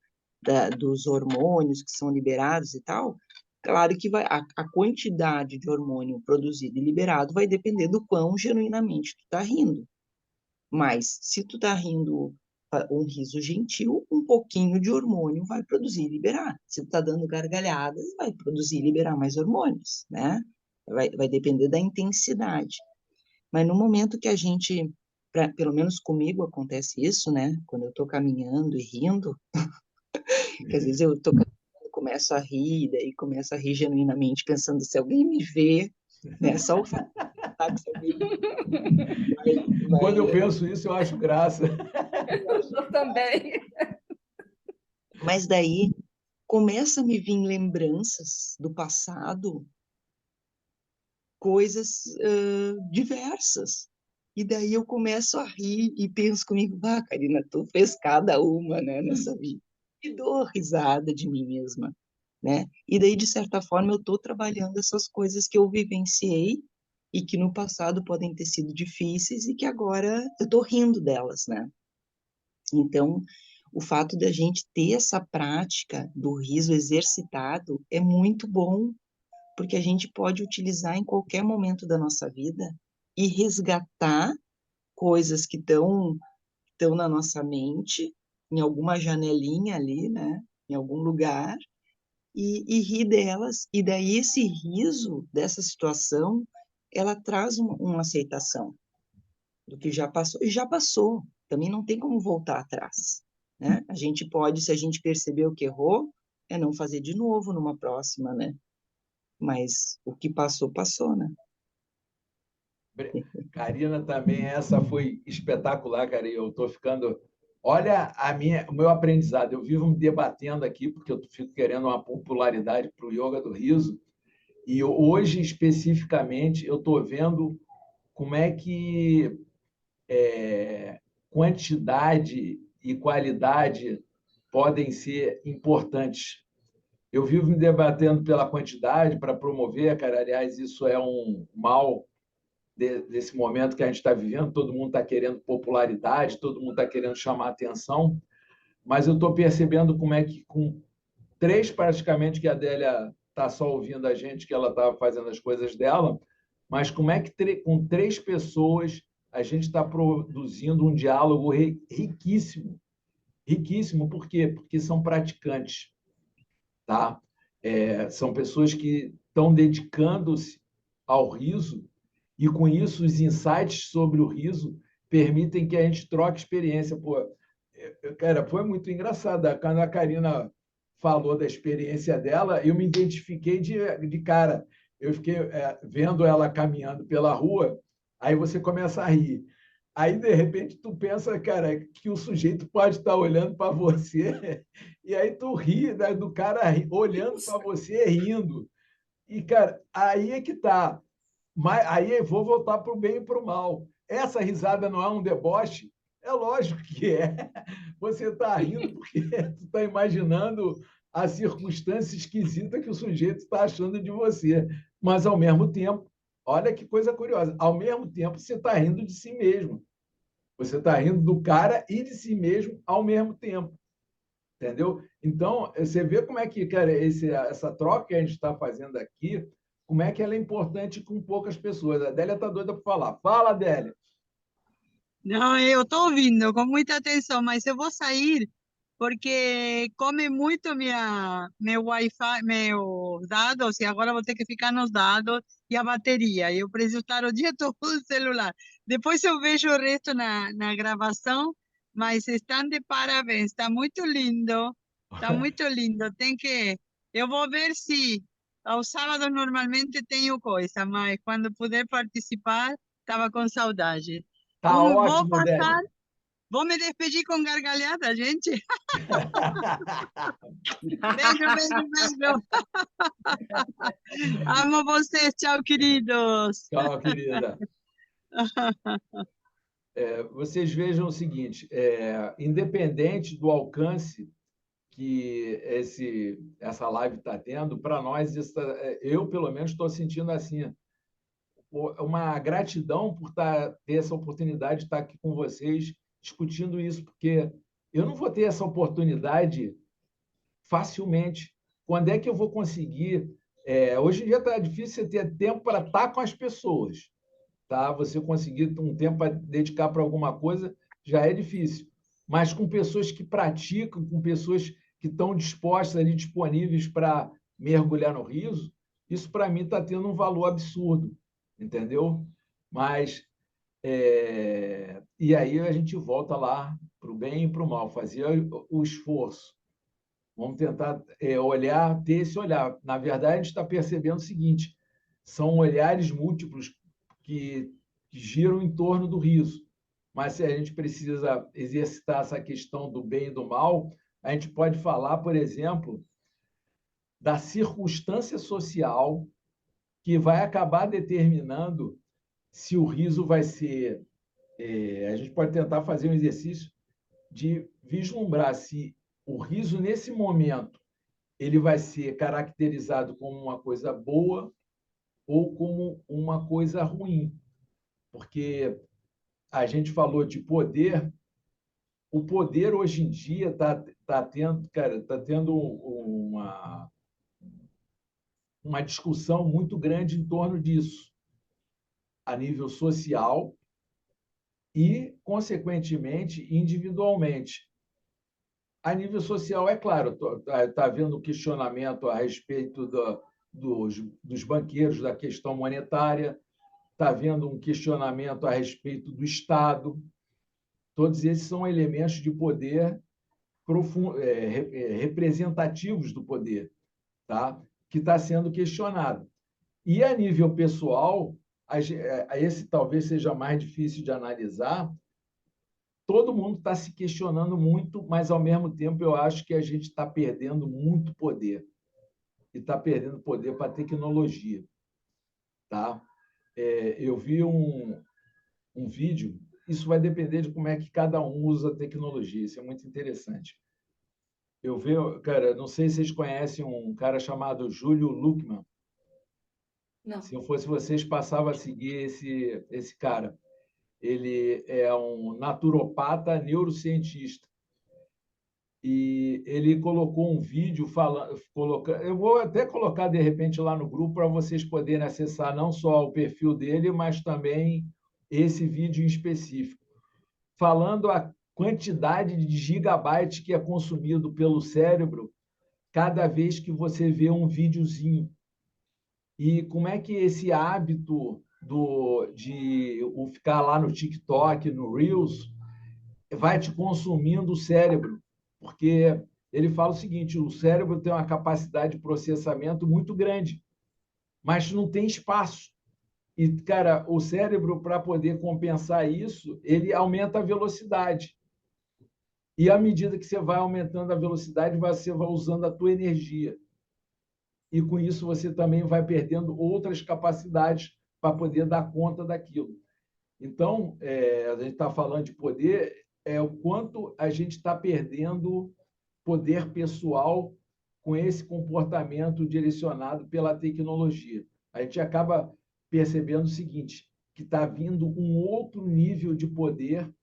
dos hormônios que são liberados e tal, claro que a quantidade de hormônio produzido e liberado vai depender do quão genuinamente tu tá rindo. Mas se tu tá rindo um riso gentil, um pouquinho de hormônio vai produzir e liberar. Se tu tá dando gargalhadas, vai produzir e liberar mais hormônios, né? Vai depender da intensidade. Mas no momento que a gente, pelo menos comigo acontece isso, né? Quando eu tô caminhando e rindo, que às vezes eu tô caminhando, começo a rir, daí começo a rir genuinamente, pensando se alguém me vê, né? Só o fato de se alguém Quando eu penso isso, eu acho graça. Eu também. Mas daí começa a me vir lembranças do passado, coisas diversas. E daí eu começo a rir e penso comigo, Karina, tu fez cada uma, né, nessa vida. E dou risada de mim mesma, né? E daí, de certa forma, eu estou trabalhando essas coisas que eu vivenciei e que no passado podem ter sido difíceis e que agora eu estou rindo delas, né? Então, o fato da gente ter essa prática do riso exercitado é muito bom, porque a gente pode utilizar em qualquer momento da nossa vida e resgatar coisas que estão na nossa mente, em alguma janelinha ali, né? Em algum lugar, e rir delas. E daí esse riso dessa situação, ela traz uma aceitação do que já passou. E já passou, também não tem como voltar atrás, né? A gente pode, se a gente percebeu que errou, é não fazer de novo numa próxima, né? Mas o que passou, passou, né? Karina também, essa foi espetacular, cara. Eu estou ficando. Olha o meu aprendizado. Eu vivo me debatendo aqui, porque eu fico querendo uma popularidade para o yoga do riso. E hoje, especificamente, eu estou vendo como é que quantidade e qualidade podem ser importantes. Eu vivo me debatendo pela quantidade para promover, cara. Aliás, isso é um mal desse momento que a gente está vivendo. Todo mundo está querendo popularidade, todo mundo está querendo chamar atenção, mas eu estou percebendo como é que, com três praticamente, que a Adélia está só ouvindo a gente, que ela está fazendo as coisas dela, mas como é que com três pessoas a gente está produzindo um diálogo riquíssimo. Riquíssimo, por quê? Porque são praticantes, tá? São pessoas que estão dedicando-se ao riso e, com isso, os insights sobre o riso permitem que a gente troque experiência. Pô, cara, foi muito engraçado. Quando a Karina falou da experiência dela, eu me identifiquei de cara. Eu fiquei vendo ela caminhando pela rua, aí você começa a rir. Aí, de repente, tu pensa, cara, que o sujeito pode estar olhando para você, e aí tu ri, né, do cara olhando para você rindo. E, cara, aí é que tá. Mas aí eu vou voltar para o bem e para o mal. Essa risada não é um deboche? É lógico que é. Você está rindo porque tu está imaginando a circunstância esquisita que o sujeito está achando de você. Mas, ao mesmo tempo, olha que coisa curiosa, ao mesmo tempo você está rindo de si mesmo. Você está rindo do cara e de si mesmo ao mesmo tempo. Entendeu? Então, você vê como é que, cara, essa troca que a gente está fazendo aqui, como é que ela é importante com poucas pessoas. A Adélia está doida para falar. Fala, Adélia. Não, eu estou ouvindo com muita atenção, mas eu vou sair porque come muito meu Wi-Fi, meus dados, e agora vou ter que ficar nos dados e a bateria. Eu preciso estar o dia todo no celular. Depois eu vejo o resto na gravação, mas estão de parabéns, está muito lindo, está muito lindo. Eu vou ver se aos sábados normalmente tenho coisa, mas quando puder participar, estava com saudade. Tá Vou ótimo, passar, Adélia. vou me despedir com gargalhada, gente. Beijo, beijo, beijo. Amo vocês. Tchau, queridos. Tchau, querida. Vocês vejam o seguinte, independente do alcance que essa live está tendo, para nós, eu, pelo menos, estou sentindo assim, uma gratidão por ter essa oportunidade de estar aqui com vocês discutindo isso, porque eu não vou ter essa oportunidade facilmente. Quando é que eu vou conseguir? Hoje em dia está difícil você ter tempo para estar com as pessoas, tá? Você conseguir um tempo para dedicar para alguma coisa já é difícil. Mas com pessoas que praticam, com pessoas que estão dispostas ali, disponíveis para mergulhar no riso, isso para mim está tendo um valor absurdo, entendeu? Mas e aí a gente volta lá para o bem e para o mal, fazer o esforço. Vamos tentar olhar, ter esse olhar. Na verdade, a gente está percebendo o seguinte: são olhares múltiplos que giram em torno do riso. Mas se a gente precisa exercitar essa questão do bem e do mal, a gente pode falar, por exemplo, da circunstância social que vai acabar determinando se o riso vai ser. A gente pode tentar fazer um exercício de vislumbrar se o riso, nesse momento, ele vai ser caracterizado como uma coisa boa ou como uma coisa ruim. Porque a gente falou de poder, o poder hoje em dia está tendo, cara, uma discussão muito grande em torno disso, a nível social e, consequentemente, individualmente. A nível social, é claro, está havendo questionamento a respeito dos banqueiros, da questão monetária, está havendo um questionamento a respeito do Estado. Todos esses são elementos de poder representativos do poder, tá? Que está sendo questionado. E, a nível pessoal, esse talvez seja mais difícil de analisar. Todo mundo está se questionando muito, mas, ao mesmo tempo, eu acho que a gente está perdendo muito poder. E está perdendo poder para a tecnologia. Tá? Eu vi um vídeo, isso vai depender de como é que cada um usa a tecnologia, isso é muito interessante. Eu vi, cara, não sei se vocês conhecem um cara chamado Júlio Luckman. Não. Se eu fosse vocês, passava a seguir esse cara. Ele é um naturopata neurocientista. E ele colocou um vídeo falando. Eu vou até colocar, de repente, lá no grupo para vocês poderem acessar não só o perfil dele, mas também esse vídeo em específico, falando a quantidade de gigabytes que é consumido pelo cérebro cada vez que você vê um videozinho. E como é que esse hábito de ficar lá no TikTok, no Reels, vai te consumindo o cérebro. Porque ele fala o seguinte, o cérebro tem uma capacidade de processamento muito grande, mas não tem espaço. E, cara, o cérebro, para poder compensar isso, ele aumenta a velocidade. E, à medida que você vai aumentando a velocidade, você vai usando a tua energia. E, com isso, você também vai perdendo outras capacidades para poder dar conta daquilo. Então, a gente está falando de poder, o quanto a gente está perdendo poder pessoal com esse comportamento direcionado pela tecnologia. A gente acaba percebendo o seguinte, que está vindo um outro nível de poder.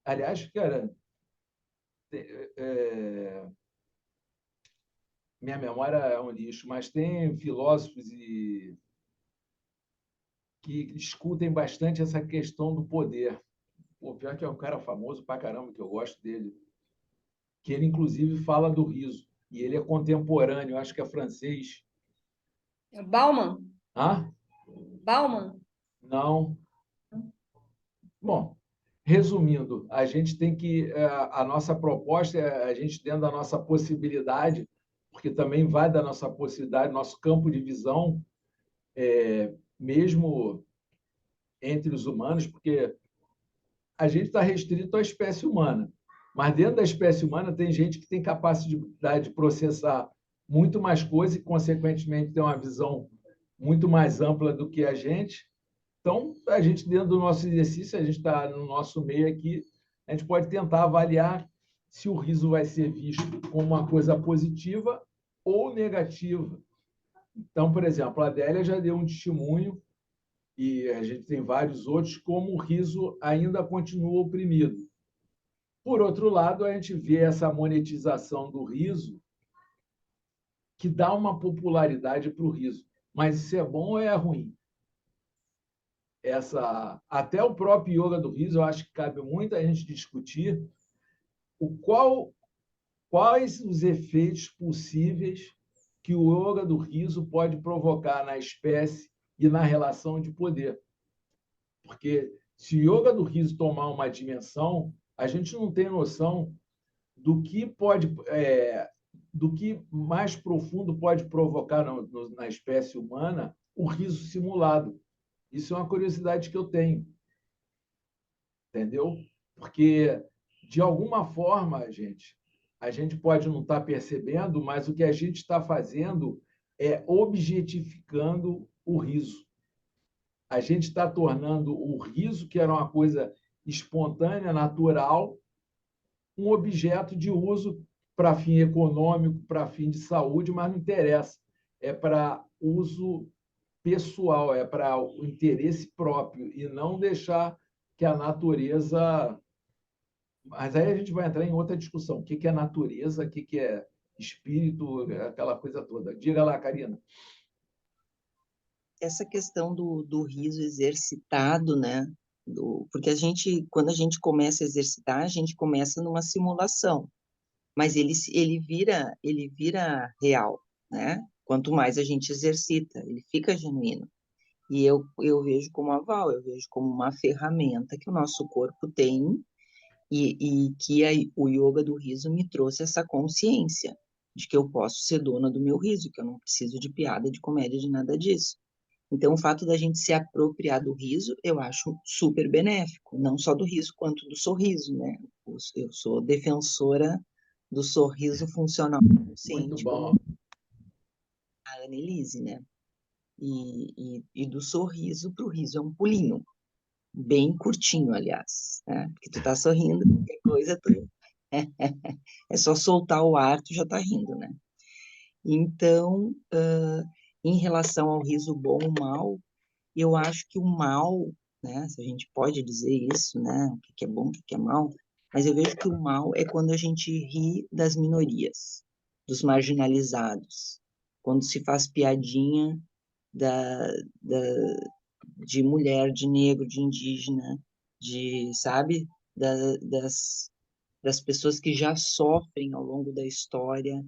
Aliás, cara, minha memória é um lixo, mas tem filósofos que discutem bastante essa questão do poder. O pior que é um cara famoso pra caramba, que eu gosto dele, que ele, inclusive, fala do riso. E ele é contemporâneo, acho que é francês. Bauman? Hã? Bauman? Não. Bom, resumindo, a gente tem que... A nossa proposta é a gente, dentro da nossa possibilidade, porque também vai da nossa possibilidade, nosso campo de visão, mesmo entre os humanos, porque a gente está restrito à espécie humana. Mas dentro da espécie humana tem gente que tem capacidade de processar muito mais coisas e, consequentemente, tem uma visão muito mais ampla do que a gente. Então, a gente, dentro do nosso exercício, a gente está no nosso meio aqui, a gente pode tentar avaliar se o riso vai ser visto como uma coisa positiva ou negativa. Então, por exemplo, a Adélia já deu um testemunho, e a gente tem vários outros, como o riso ainda continua oprimido. Por outro lado, a gente vê essa monetização do riso, que dá uma popularidade para o riso. Mas isso é bom ou é ruim? Até o próprio yoga do riso, eu acho que cabe muita gente discutir quais os efeitos possíveis que o yoga do riso pode provocar na espécie e na relação de poder. Porque se o yoga do riso tomar uma dimensão, a gente não tem noção do que mais profundo pode provocar na espécie humana o riso simulado. Isso é uma curiosidade que eu tenho. Entendeu? Porque, de alguma forma, a gente pode não estar percebendo, mas o que a gente está fazendo é objetificando o riso. A gente está tornando o riso, que era uma coisa espontânea, natural, um objeto de uso para fim econômico, para fim de saúde, mas não interessa. É para uso pessoal, é para o interesse próprio, e não deixar que a natureza Mas aí a gente vai entrar em outra discussão. O que é natureza, o que é espírito, aquela coisa toda. Diga lá, Karina. Essa questão do riso exercitado, né? Porque quando a gente começa a exercitar, a gente começa numa simulação, mas ele vira real, né? Quanto mais a gente exercita, ele fica genuíno. E eu vejo como aval, eu vejo como uma ferramenta que o nosso corpo tem e que o yoga do riso me trouxe essa consciência de que eu posso ser dona do meu riso, que eu não preciso de piada, de comédia, de nada disso. Então, o fato da gente se apropriar do riso, eu acho super benéfico, não só do riso, quanto do sorriso, né? Eu sou defensora do sorriso funcional Muito consciente, bom. como a Annelise, né? E do sorriso para o riso é um pulinho, bem curtinho, aliás, né? Porque tu tá sorrindo, qualquer coisa, é só soltar o ar, tu já tá rindo, né? Então, em relação ao riso bom ou mal, eu acho que o mal, né, se a gente pode dizer isso, né, o que é bom, o que é mal, mas eu vejo que o mal é quando a gente ri das minorias, dos marginalizados, quando se faz piadinha da, da, de mulher, de negro, de indígena, sabe, das pessoas que já sofrem ao longo da história,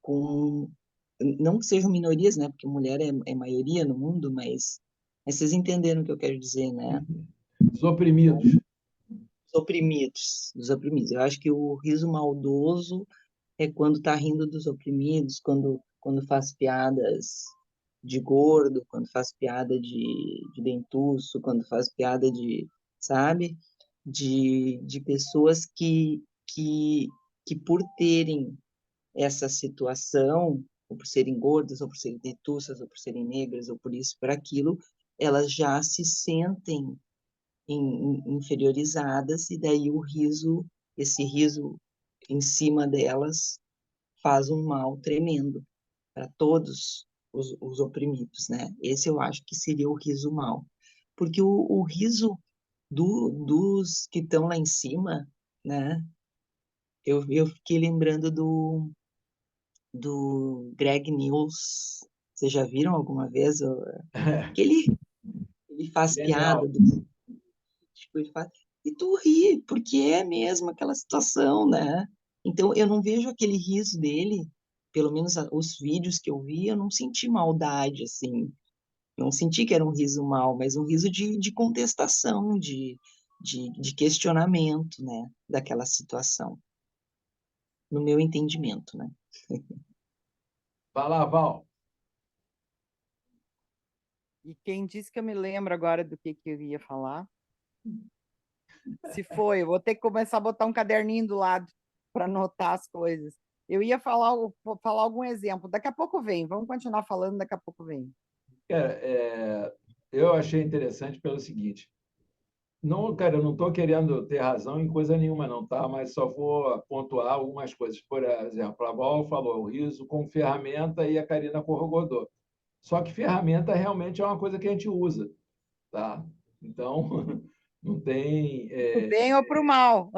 com, não que sejam minorias, né, porque mulher é maioria no mundo, mas vocês entenderam o que eu quero dizer, né? Os oprimidos. Dos oprimidos. Eu acho que o riso maldoso é quando tá rindo dos oprimidos, quando faz piadas de gordo, quando faz piada de dentuço, quando faz piada sabe? De pessoas que por terem essa situação, ou por serem gordas, ou por serem dentuças, ou por serem negras, ou por isso, por aquilo, elas já se sentem inferiorizadas, e daí esse riso em cima delas, faz um mal tremendo para todos os oprimidos, né? Esse eu acho que seria o riso mal. Porque o riso dos que estão lá em cima, né? Eu fiquei lembrando do Greg News. Vocês já viram alguma vez? Que ele faz Genial. piada tipo, ele faz, e tu ri, porque é mesmo aquela situação, né? Então, eu não vejo aquele riso dele, pelo menos os vídeos que eu vi, eu não senti maldade, assim. Não senti que era um riso mal, mas um riso de contestação, de questionamento, né? Daquela situação, no meu entendimento, né? Vai lá, Val. E quem disse que eu me lembro agora do que eu ia falar? Se foi, eu vou ter que começar a botar um caderninho do lado para anotar as coisas. Eu ia falar algum exemplo. Daqui a pouco vem. Vamos continuar falando, daqui a pouco vem. Cara, eu achei interessante pelo seguinte. Não, cara, eu não estou querendo ter razão em coisa nenhuma, não, tá? Mas só vou pontuar algumas coisas. Por exemplo, a Val falou o riso como ferramenta e a Karina corroborou. Só que ferramenta realmente é uma coisa que a gente usa, tá? Então, não tem. Pro bem ou pro mal?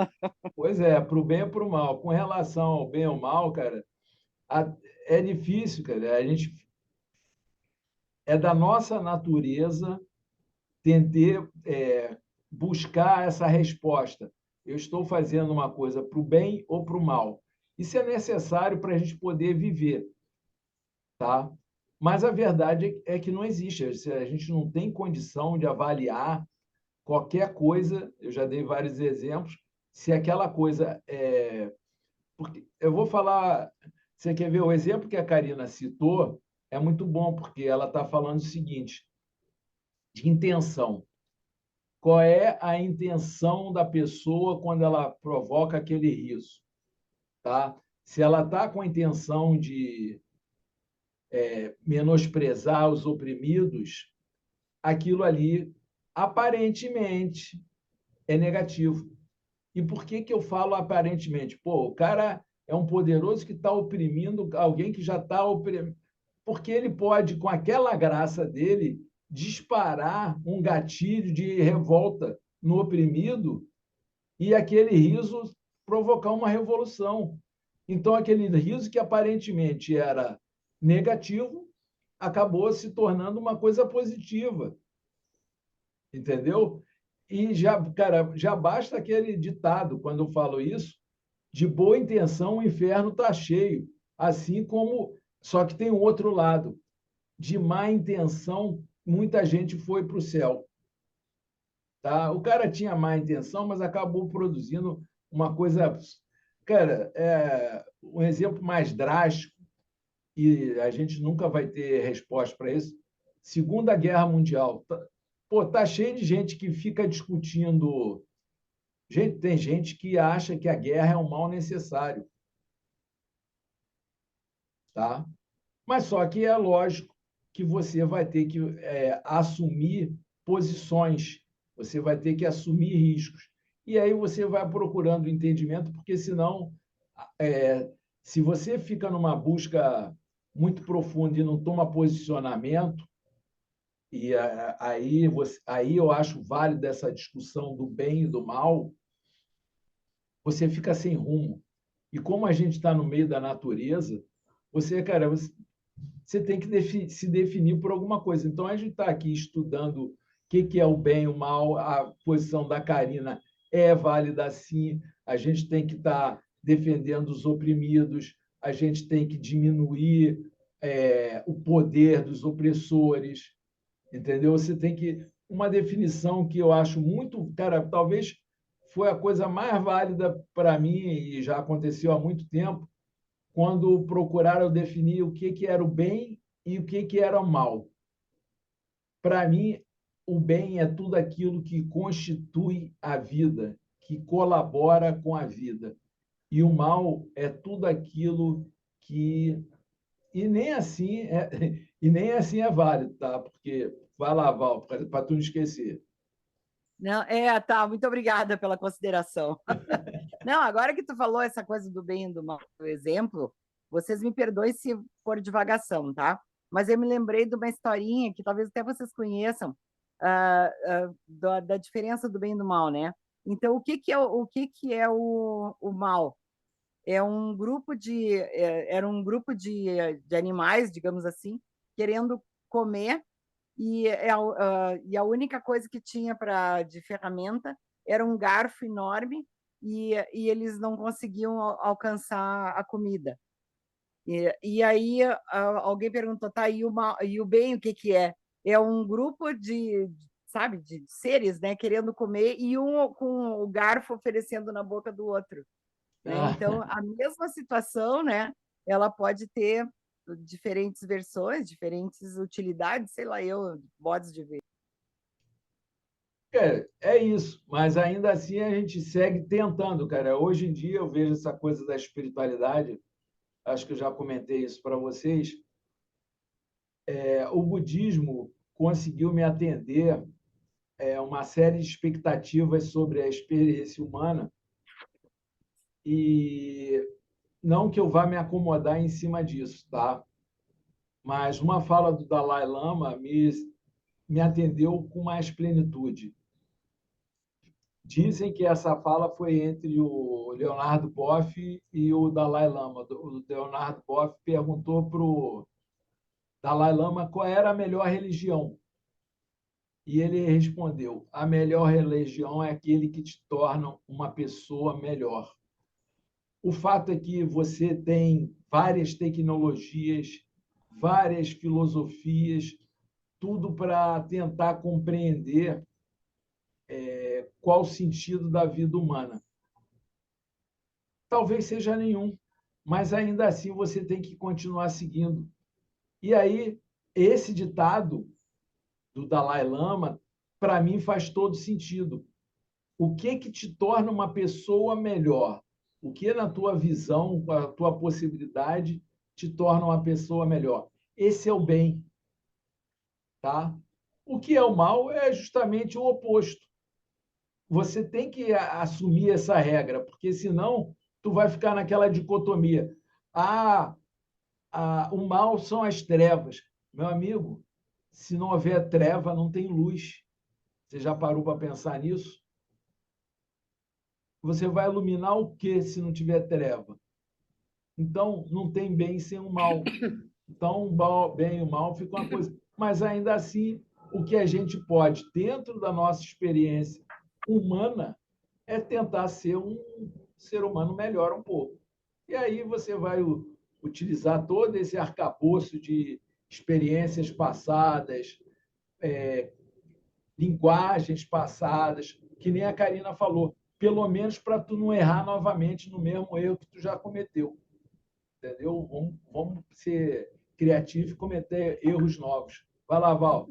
Pois é, para o bem ou para o mal. Com relação ao bem ou mal, cara, é difícil, cara. A gente é da nossa natureza tentar buscar essa resposta. Eu estou fazendo uma coisa para o bem ou para o mal? Isso é necessário para a gente poder viver, tá? Mas a verdade é que não existe. A gente não tem condição de avaliar qualquer coisa. Eu já dei vários exemplos. Se aquela coisa é. Porque eu vou falar. Você quer ver o exemplo que a Karina citou? É muito bom, porque ela está falando o seguinte: de intenção. Qual é a intenção da pessoa quando ela provoca aquele riso, tá? Se ela está com a intenção de menosprezar os oprimidos, aquilo ali aparentemente é negativo. E por que eu falo aparentemente? Pô, o cara é um poderoso que está oprimindo alguém que já está oprimindo. Porque ele pode, com aquela graça dele, disparar um gatilho de revolta no oprimido e aquele riso provocar uma revolução. Então, aquele riso que aparentemente era negativo acabou se tornando uma coisa positiva, entendeu? E já, cara, já basta aquele ditado, quando eu falo isso, de boa intenção o inferno está cheio, assim como, só que tem um outro lado, de má intenção muita gente foi para o céu. Tá? O cara tinha má intenção, mas acabou produzindo uma coisa. Cara, um exemplo mais drástico, e a gente nunca vai ter resposta para isso. Segunda Guerra Mundial. Pô, tá cheio de gente que fica discutindo. Gente, tem gente que acha que a guerra é um mal necessário, tá? Mas só que é lógico que você vai ter que assumir posições, você vai ter que assumir riscos. E aí você vai procurando entendimento, porque senão, se você fica numa busca muito profunda e não toma posicionamento, e aí eu acho válido essa discussão do bem e do mal, você fica sem rumo. E como a gente está no meio da natureza, cara, você tem que se definir por alguma coisa. Então, a gente está aqui estudando o que é o bem e o mal, a posição da Karina é válida sim, a gente tem que estar defendendo os oprimidos, a gente tem que diminuir o poder dos opressores, entendeu? Você tem que... Uma definição que eu acho muito... Cara, talvez foi a coisa mais válida para mim, e já aconteceu há muito tempo, quando procuraram definir o que era o bem e o que era o mal. Para mim, o bem é tudo aquilo que constitui a vida, que colabora com a vida. E o mal é tudo aquilo que... E nem assim é válido, tá? Porque... Vai lá, Val, para tu não esquecer. Não, tá, muito obrigada pela consideração. Não, agora que tu falou essa coisa do bem e do mal, por exemplo, vocês me perdoem se for divagação, tá? Mas eu me lembrei de uma historinha que talvez até vocês conheçam, da diferença do bem e do mal, né? Então, o que é o mal? Era um grupo de animais, digamos assim, querendo comer, e a única coisa que tinha de ferramenta era um garfo enorme, e eles não conseguiam alcançar a comida. E aí alguém perguntou, tá, e o bem, o que é? É um grupo sabe, de seres, né, querendo comer, e um com o garfo oferecendo na boca do outro, né? Então, a mesma situação, né, ela pode ter diferentes versões, diferentes utilidades, sei lá, modos de ver. É isso, mas ainda assim a gente segue tentando, cara. Hoje em dia eu vejo essa coisa da espiritualidade, acho que eu já comentei isso para vocês. O budismo conseguiu me atender uma série de expectativas sobre a experiência humana, e não que eu vá me acomodar em cima disso, tá? Mas uma fala do Dalai Lama me atendeu com mais plenitude. Dizem que essa fala foi entre o Leonardo Boff e o Dalai Lama. O Leonardo Boff perguntou para o Dalai Lama qual era a melhor religião. E ele respondeu: a melhor religião é aquele que te torna uma pessoa melhor. O fato é que você tem várias tecnologias, várias filosofias, tudo para tentar compreender qual o sentido da vida humana. Talvez seja nenhum, mas ainda assim você tem que continuar seguindo. E aí, esse ditado do Dalai Lama, para mim, faz todo sentido. O que te torna uma pessoa melhor? O que, na tua visão, com a tua possibilidade, te torna uma pessoa melhor? Esse é o bem. Tá? O que é o mal é justamente o oposto. Você tem que assumir essa regra, porque senão tu vai ficar naquela dicotomia. O mal são as trevas. Meu amigo, se não houver treva, não tem luz. Você já parou para pensar nisso? Você vai iluminar o que se não tiver treva? Então, não tem bem sem o mal. Então, o bem e o mal ficam uma coisa. Mas, ainda assim, o que a gente pode, dentro da nossa experiência humana, é tentar ser um ser humano melhor um pouco. E aí você vai utilizar todo esse arcabouço de experiências passadas, linguagens passadas, que nem a Karina falou, pelo menos para tu não errar novamente no mesmo erro que tu já cometeu. Entendeu? Vamos ser criativos e cometer erros novos. Vai lá, Val.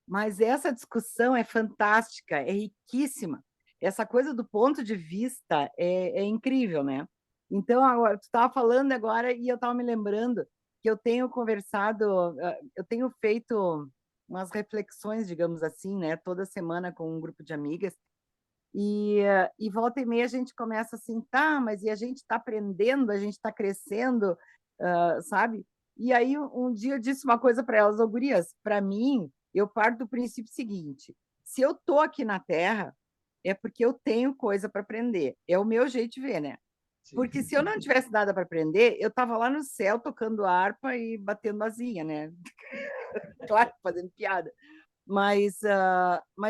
Mas essa discussão é fantástica, é riquíssima. Essa coisa do ponto de vista é incrível, né? Então, agora, tu estava falando agora e eu estava me lembrando que eu tenho conversado, eu tenho feito umas reflexões, digamos assim, né? Toda semana com um grupo de amigas. E volta e meia a gente começa assim, tá, mas e a gente está aprendendo, a gente está crescendo, sabe? E aí um dia eu disse uma coisa para elas, ô gurias, para mim, eu parto do princípio seguinte, se eu tô aqui na Terra, é porque eu tenho coisa para aprender, é o meu jeito de ver, né? Porque se eu não tivesse nada para aprender, eu estava lá no céu tocando harpa e batendo asinha, né? Claro, fazendo piada. Mas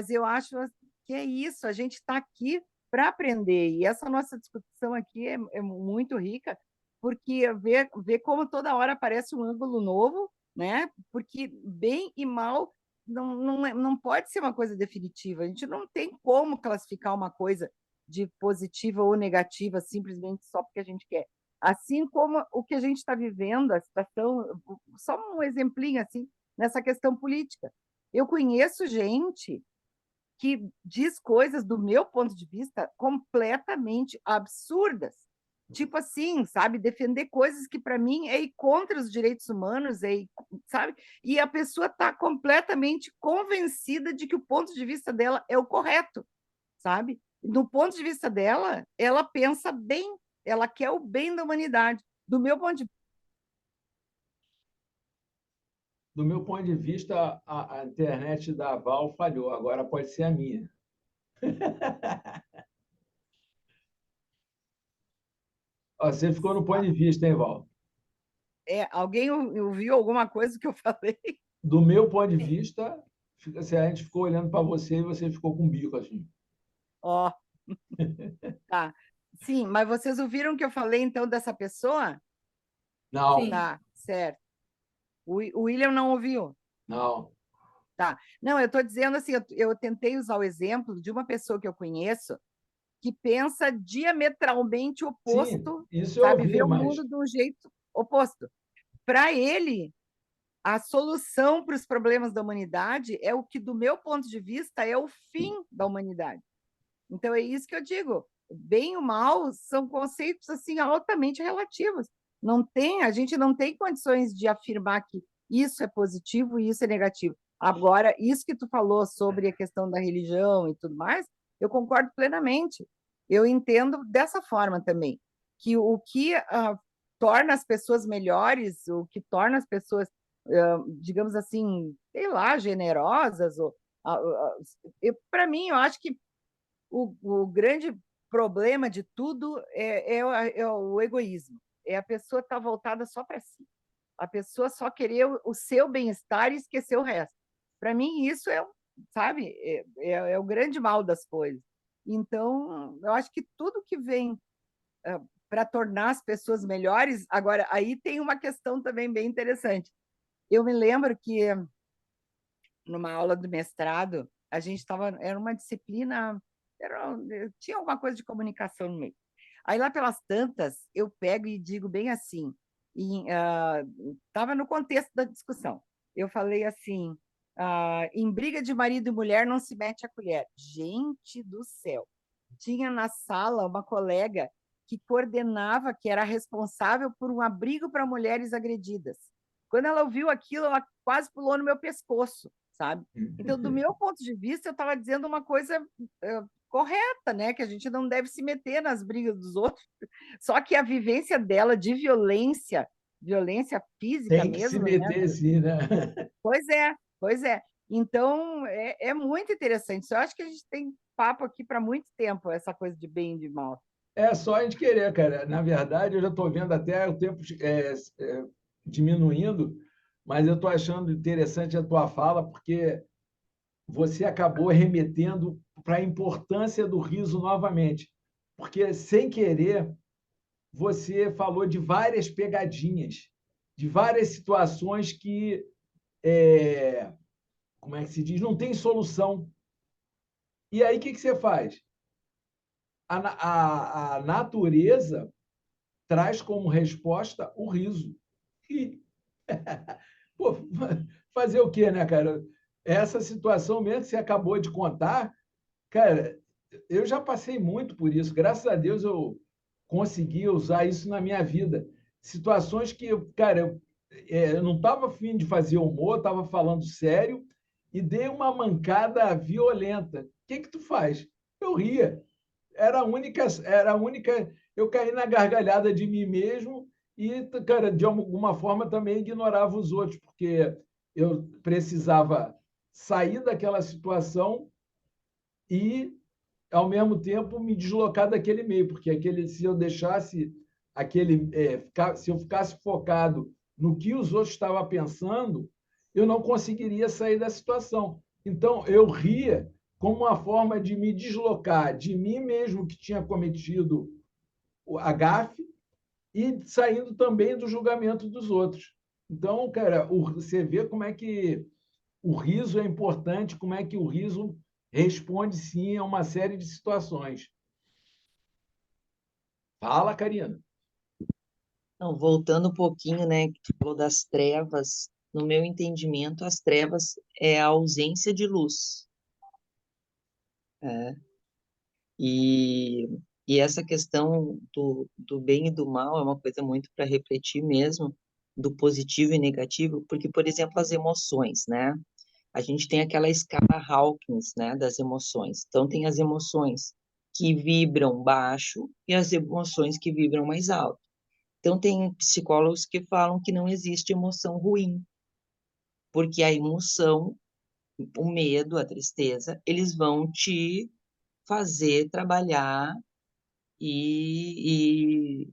eu acho que é isso, a gente está aqui para aprender, e essa nossa discussão aqui é muito rica, porque ver como toda hora aparece um ângulo novo, né? Porque bem e mal não pode ser uma coisa definitiva, a gente não tem como classificar uma coisa de positiva ou negativa simplesmente só porque a gente quer. Assim como o que a gente está vivendo, a situação, só um exemplinho assim, nessa questão política. Eu conheço gente que diz coisas, do meu ponto de vista, completamente absurdas. Tipo assim, sabe? Defender coisas que, para mim, é ir contra os direitos humanos, sabe? E a pessoa está completamente convencida de que o ponto de vista dela é o correto, sabe? Do ponto de vista dela, ela pensa bem, ela quer o bem da humanidade. Do meu ponto de Do meu ponto de vista, a internet da Val falhou, agora pode ser a minha. Ó, você ficou no ponto de vista, hein, Val? alguém ouviu alguma coisa que eu falei? Do meu ponto de vista, assim, a gente ficou olhando para você e você ficou com o bico assim. Ó, tá. Sim, mas vocês ouviram que eu falei, então, dessa pessoa? Não, Sim. Tá, certo. O William não ouviu? não. Tá. Não, eu estou dizendo assim, eu tentei usar o exemplo de uma pessoa que eu conheço que pensa diametralmente Sim, oposto, isso eu sabe? ouvi, Vê o mas mundo de um jeito oposto. Para ele, a solução para os problemas da humanidade é o que, do meu ponto de vista, é o fim da humanidade. Então, é isso que eu digo. Bem e o mal são conceitos assim altamente relativos. A gente não tem condições de afirmar que isso é positivo e isso é negativo. Agora, isso que tu falou sobre a questão da religião e tudo mais, eu concordo plenamente. Eu entendo dessa forma também, que o que torna as pessoas melhores, o que torna as pessoas, digamos assim, sei lá, generosas, para mim, eu acho que o grande problema de tudo é o egoísmo. É a pessoa estar voltada só para si. A pessoa só querer o seu bem-estar e esquecer o resto. Para mim, isso sabe, é o grande mal das coisas. Então, eu acho que tudo que vem para tornar as pessoas melhores. Agora, aí tem uma questão também bem interessante. Eu me lembro que, numa aula do mestrado, a gente era uma disciplina, tinha alguma coisa de comunicação no meio. Aí, lá pelas tantas, eu pego e digo bem assim, estava no contexto da discussão, eu falei assim, em briga de marido e mulher não se mete a colher. Gente do céu! Tinha na sala uma colega que coordenava, que era responsável por um abrigo para mulheres agredidas. Quando ela ouviu aquilo, ela quase pulou no meu pescoço, sabe? Então, do meu ponto de vista, eu estava dizendo uma coisa correta, né? Que a gente não deve se meter nas brigas dos outros. Só que a vivência dela de violência física Tem que se mesmo, né? meter assim, né? Pois é, pois é. Então, é muito interessante. Eu acho que a gente tem papo aqui para muito tempo, essa coisa de bem e de mal. É só a gente querer, cara. Na verdade, eu já estou vendo até o tempo diminuindo, mas eu estou achando interessante a tua fala, porque você acabou remetendo para a importância do riso novamente. Porque, sem querer, você falou de várias pegadinhas, de várias situações que, como é que se diz, não tem solução. E aí, o que você faz? A natureza traz como resposta o riso. E, pô, fazer o quê, né, cara? Essa situação mesmo que você acabou de contar, cara, eu já passei muito por isso. Graças a Deus eu consegui usar isso na minha vida. Situações que, cara, eu não estava afim de fazer humor, estava falando sério e dei uma mancada violenta. O que tu faz? Eu ria. Era a única. Eu caí na gargalhada de mim mesmo e, cara, de alguma forma também ignorava os outros, porque eu precisava sair daquela situação e, ao mesmo tempo, me deslocar daquele meio, porque se eu deixasse se eu ficasse focado no que os outros estavam pensando, eu não conseguiria sair da situação. Então, eu ria como uma forma de me deslocar de mim mesmo que tinha cometido a gafe e saindo também do julgamento dos outros. Então, cara, você vê como é que o riso é importante, como é que o riso responde sim a uma série de situações. Fala, Karina. Não, voltando um pouquinho, né, que tu falou das trevas, no meu entendimento, as trevas é a ausência de luz. É. E, e essa questão do bem e do mal é uma coisa muito para refletir mesmo, do positivo e negativo, porque, por exemplo, as emoções, né? A gente tem aquela escala Hawkins, né, das emoções. Então, tem as emoções que vibram baixo e as emoções que vibram mais alto. Então, tem psicólogos que falam que não existe emoção ruim, porque a emoção, o medo, a tristeza, eles vão te fazer trabalhar e,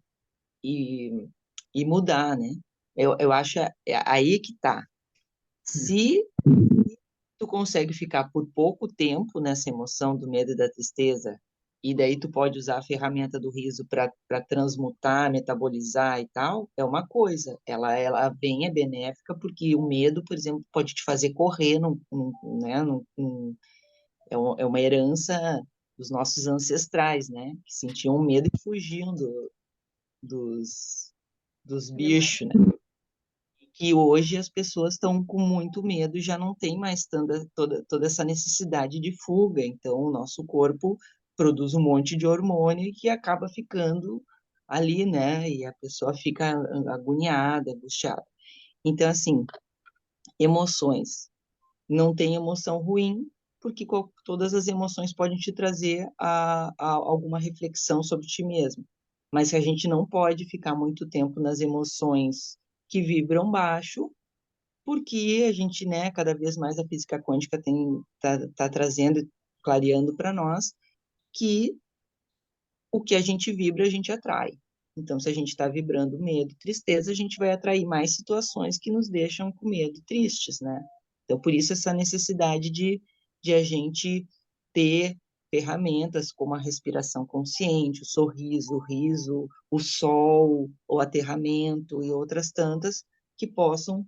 e, e mudar, né? Eu acho aí que tá. Se tu consegue ficar por pouco tempo nessa emoção do medo e da tristeza, e daí tu pode usar a ferramenta do riso para transmutar, metabolizar e tal, é uma coisa. Ela vem, é benéfica, porque o medo, por exemplo, pode te fazer correr, né, é uma herança dos nossos ancestrais, né, que sentiam medo e fugiam dos, dos bichos, né? Que hoje as pessoas estão com muito medo e já não tem mais toda essa necessidade de fuga. Então, o nosso corpo produz um monte de hormônio que acaba ficando ali, né? E a pessoa fica agoniada, angustiada. Então, assim, emoções. Não tem emoção ruim, porque todas as emoções podem te trazer a alguma reflexão sobre ti mesmo. Mas a gente não pode ficar muito tempo nas emoções que vibram baixo, porque a gente, né, cada vez mais a física quântica tá trazendo, clareando para nós que o que a gente vibra, a gente atrai. Então, se a gente está vibrando medo, tristeza, a gente vai atrair mais situações que nos deixam com medo, tristes, né? Então, por isso essa necessidade de a gente ter ferramentas como a respiração consciente, o sorriso, o riso, o sol, o aterramento e outras tantas que possam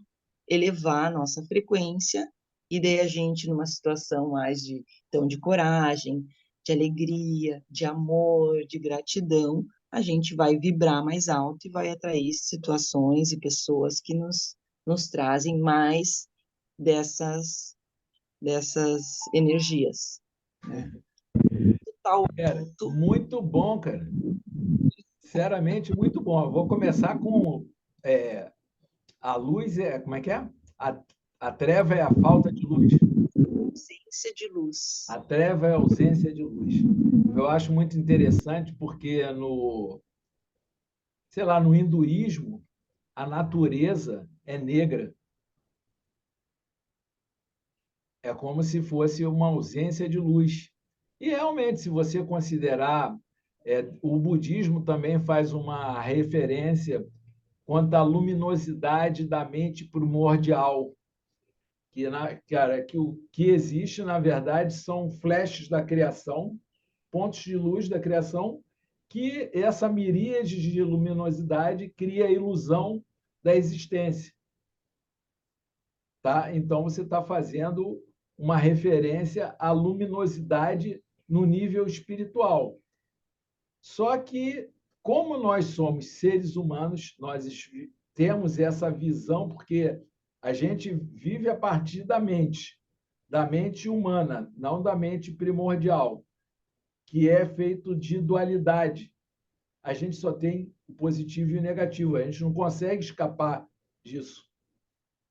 elevar a nossa frequência e daí a gente, numa situação mais então, de coragem, de alegria, de amor, de gratidão, a gente vai vibrar mais alto e vai atrair situações e pessoas que nos trazem mais dessas energias. Né? Tal Cara, ponto, muito bom, cara. Sinceramente, muito bom. Eu vou começar com a luz como é que é? A, a treva é a falta de luz. ausência de luz. A treva é a ausência de luz. Eu acho muito interessante porque sei lá, no hinduísmo, a natureza é negra. É como se fosse uma ausência de luz. E, realmente, se você considerar, o budismo também faz uma referência quanto à luminosidade da mente primordial, cara, que o que existe, na verdade, são flashes da criação, pontos de luz da criação, que essa miríade de luminosidade cria a ilusão da existência. Tá? Então, você está fazendo uma referência à luminosidade no nível espiritual. Só que, como nós somos seres humanos, nós temos essa visão, porque a gente vive a partir da mente humana, não da mente primordial, que é feito de dualidade. A gente só tem o positivo e o negativo, a gente não consegue escapar disso.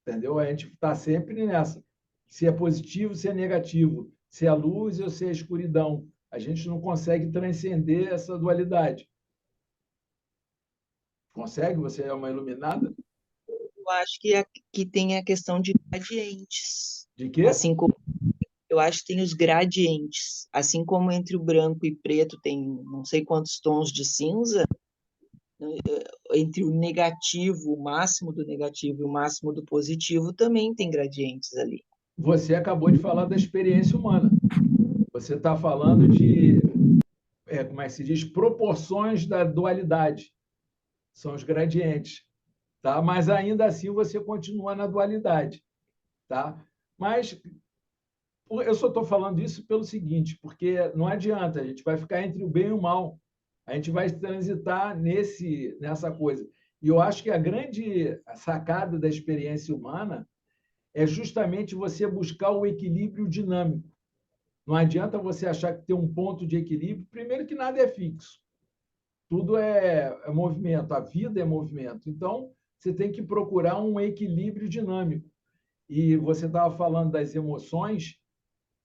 Entendeu? A gente está sempre nessa. Se é positivo, se é negativo, se é luz ou se é escuridão. A gente não consegue transcender essa dualidade. Consegue? Você é uma iluminada? Eu acho que tem a questão de gradientes. De quê? Assim como eu acho que tem os gradientes. Assim como entre o branco e preto tem não sei quantos tons de cinza, entre o negativo, o máximo do negativo e o máximo do positivo, também tem gradientes ali. Você acabou de falar da experiência humana. Você está falando de, como é que se diz, proporções da dualidade. São os gradientes. Tá? Mas, ainda assim, você continua na dualidade. Tá? Mas eu só estou falando isso pelo seguinte, porque não adianta, a gente vai ficar entre o bem e o mal. A gente vai transitar nessa coisa. E eu acho que a grande sacada da experiência humana é justamente você buscar o equilíbrio dinâmico. Não adianta você achar que tem um ponto de equilíbrio. Primeiro que nada é fixo. Tudo é movimento. A vida é movimento. Então, você tem que procurar um equilíbrio dinâmico. E você estava falando das emoções.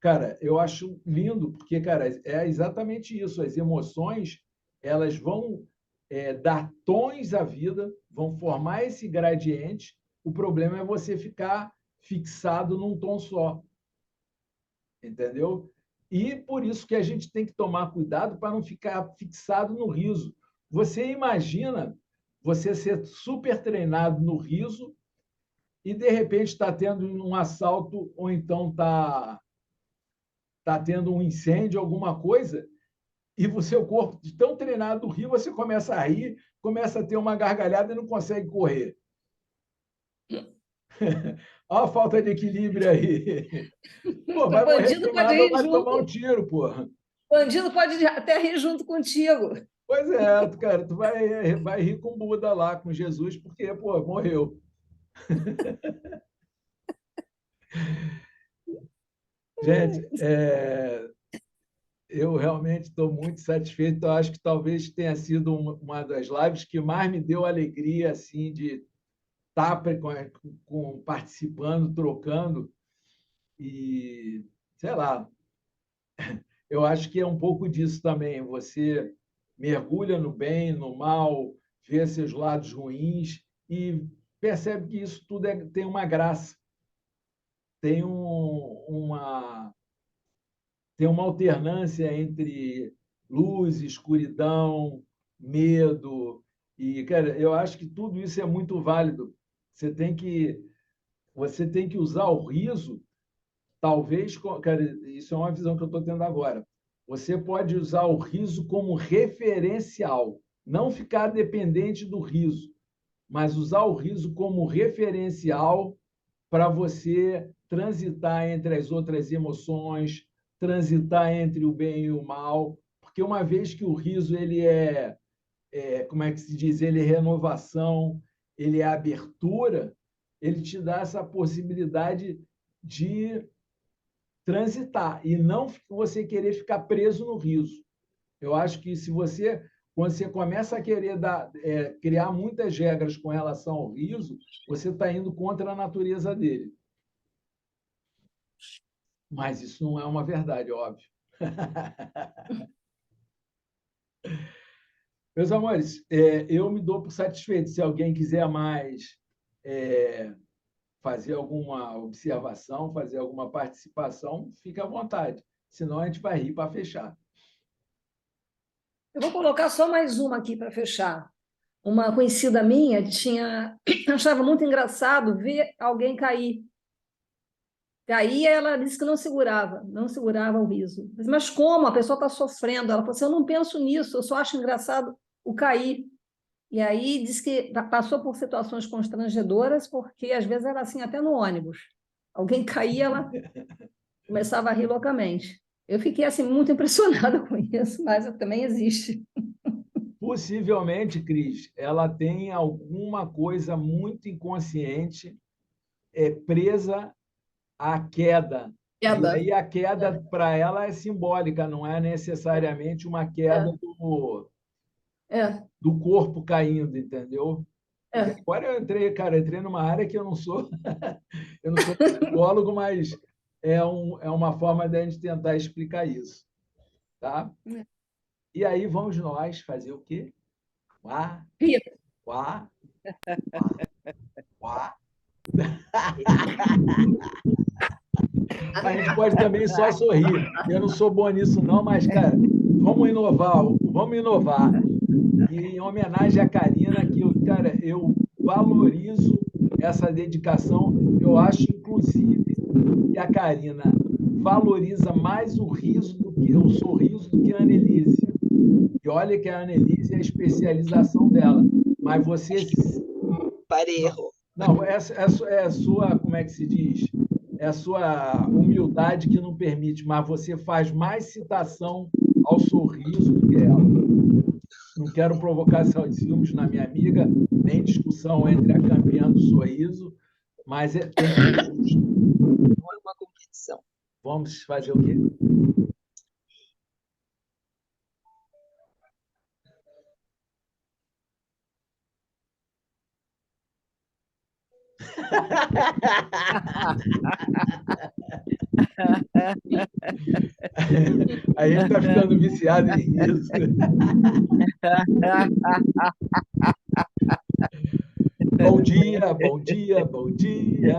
Cara, eu acho lindo, porque, cara, é exatamente isso. As emoções, elas vão dar tons à vida, vão formar esse gradiente. O problema é você ficar fixado num tom só. Entendeu? E por isso que a gente tem que tomar cuidado para não ficar fixado no riso. Você imagina você ser super treinado no riso e, de repente, está tendo um assalto ou então tá tendo um incêndio, alguma coisa, e o seu corpo, de tão treinado no rir, você começa a rir, começa a ter uma gargalhada e não consegue correr. Olha a falta de equilíbrio aí. Pô, vai morrer Bandido pode queimado ou rir vai tomar um junto. tiro, porra. Bandido pode até rir junto contigo. Pois é, cara, tu vai rir com Buda lá, com Jesus, porque, pô, morreu. Gente, eu realmente estou muito satisfeito. Eu acho que talvez tenha sido uma das lives que mais me deu alegria, assim, de estar participando, trocando. E, sei lá, eu acho que é um pouco disso também. Você mergulha no bem, no mal, vê seus lados ruins e percebe que isso tudo tem uma graça, tem tem uma alternância entre luz, escuridão, medo. E, cara, eu acho que tudo isso é muito válido. Você tem que, você tem que usar o riso, talvez, cara, isso é uma visão que eu estou tendo agora. Você pode usar o riso como referencial, não ficar dependente do riso, mas usar o riso como referencial para você transitar entre as outras emoções, transitar entre o bem e o mal, porque uma vez que o riso ele como é que se diz, ele é renovação, ele é abertura, ele te dá essa possibilidade de transitar e não você querer ficar preso no riso. Eu acho que quando você começa a querer criar muitas regras com relação ao riso, você está indo contra a natureza dele. Mas isso não é uma verdade, óbvio. Meus amores, eu me dou por satisfeito. Se alguém quiser mais fazer alguma observação, fazer alguma participação, fique à vontade. senão a gente vai rir para fechar. Eu vou colocar só mais uma aqui para fechar. Uma conhecida minha achava muito engraçado ver alguém cair. Caía, ela disse que não segurava o riso. Mas como? A pessoa está sofrendo. Ela falou assim, eu não penso nisso, eu só acho engraçado o cair. E aí disse que passou por situações constrangedoras, porque às vezes era assim, até no ônibus. Alguém caía, ela começava a rir loucamente. Eu fiquei assim, muito impressionada com isso, mas também existe. Possivelmente, Cris, ela tem alguma coisa muito inconsciente presa à queda. E aí a queda, para ela, é simbólica, não é necessariamente uma queda do corpo caindo, entendeu? Agora eu entrei numa área que eu não sou psicólogo, mas é uma forma de a gente tentar explicar isso. Tá? E aí vamos nós fazer o quê? Quá, quá, quá. A gente pode também só sorrir. Eu não sou bom nisso, não, mas, cara, vamos inovar. E em homenagem à Karina, cara, eu valorizo essa dedicação. Eu acho, inclusive, que a Karina valoriza mais o sorriso do que a Annelise. E olha que a Annelise é a especialização dela. Mas você... Parejo. Não, é a sua, como é que se diz? É a sua humildade que não permite, mas você faz mais citação ao sorriso do que ela. Não quero provocar ciúmes na minha amiga, nem discussão entre a campeã do sorriso, mas tem que ser justo. Não é uma competição. Vamos fazer o quê? A gente está ficando viciado em isso. Bom dia, bom dia, bom dia.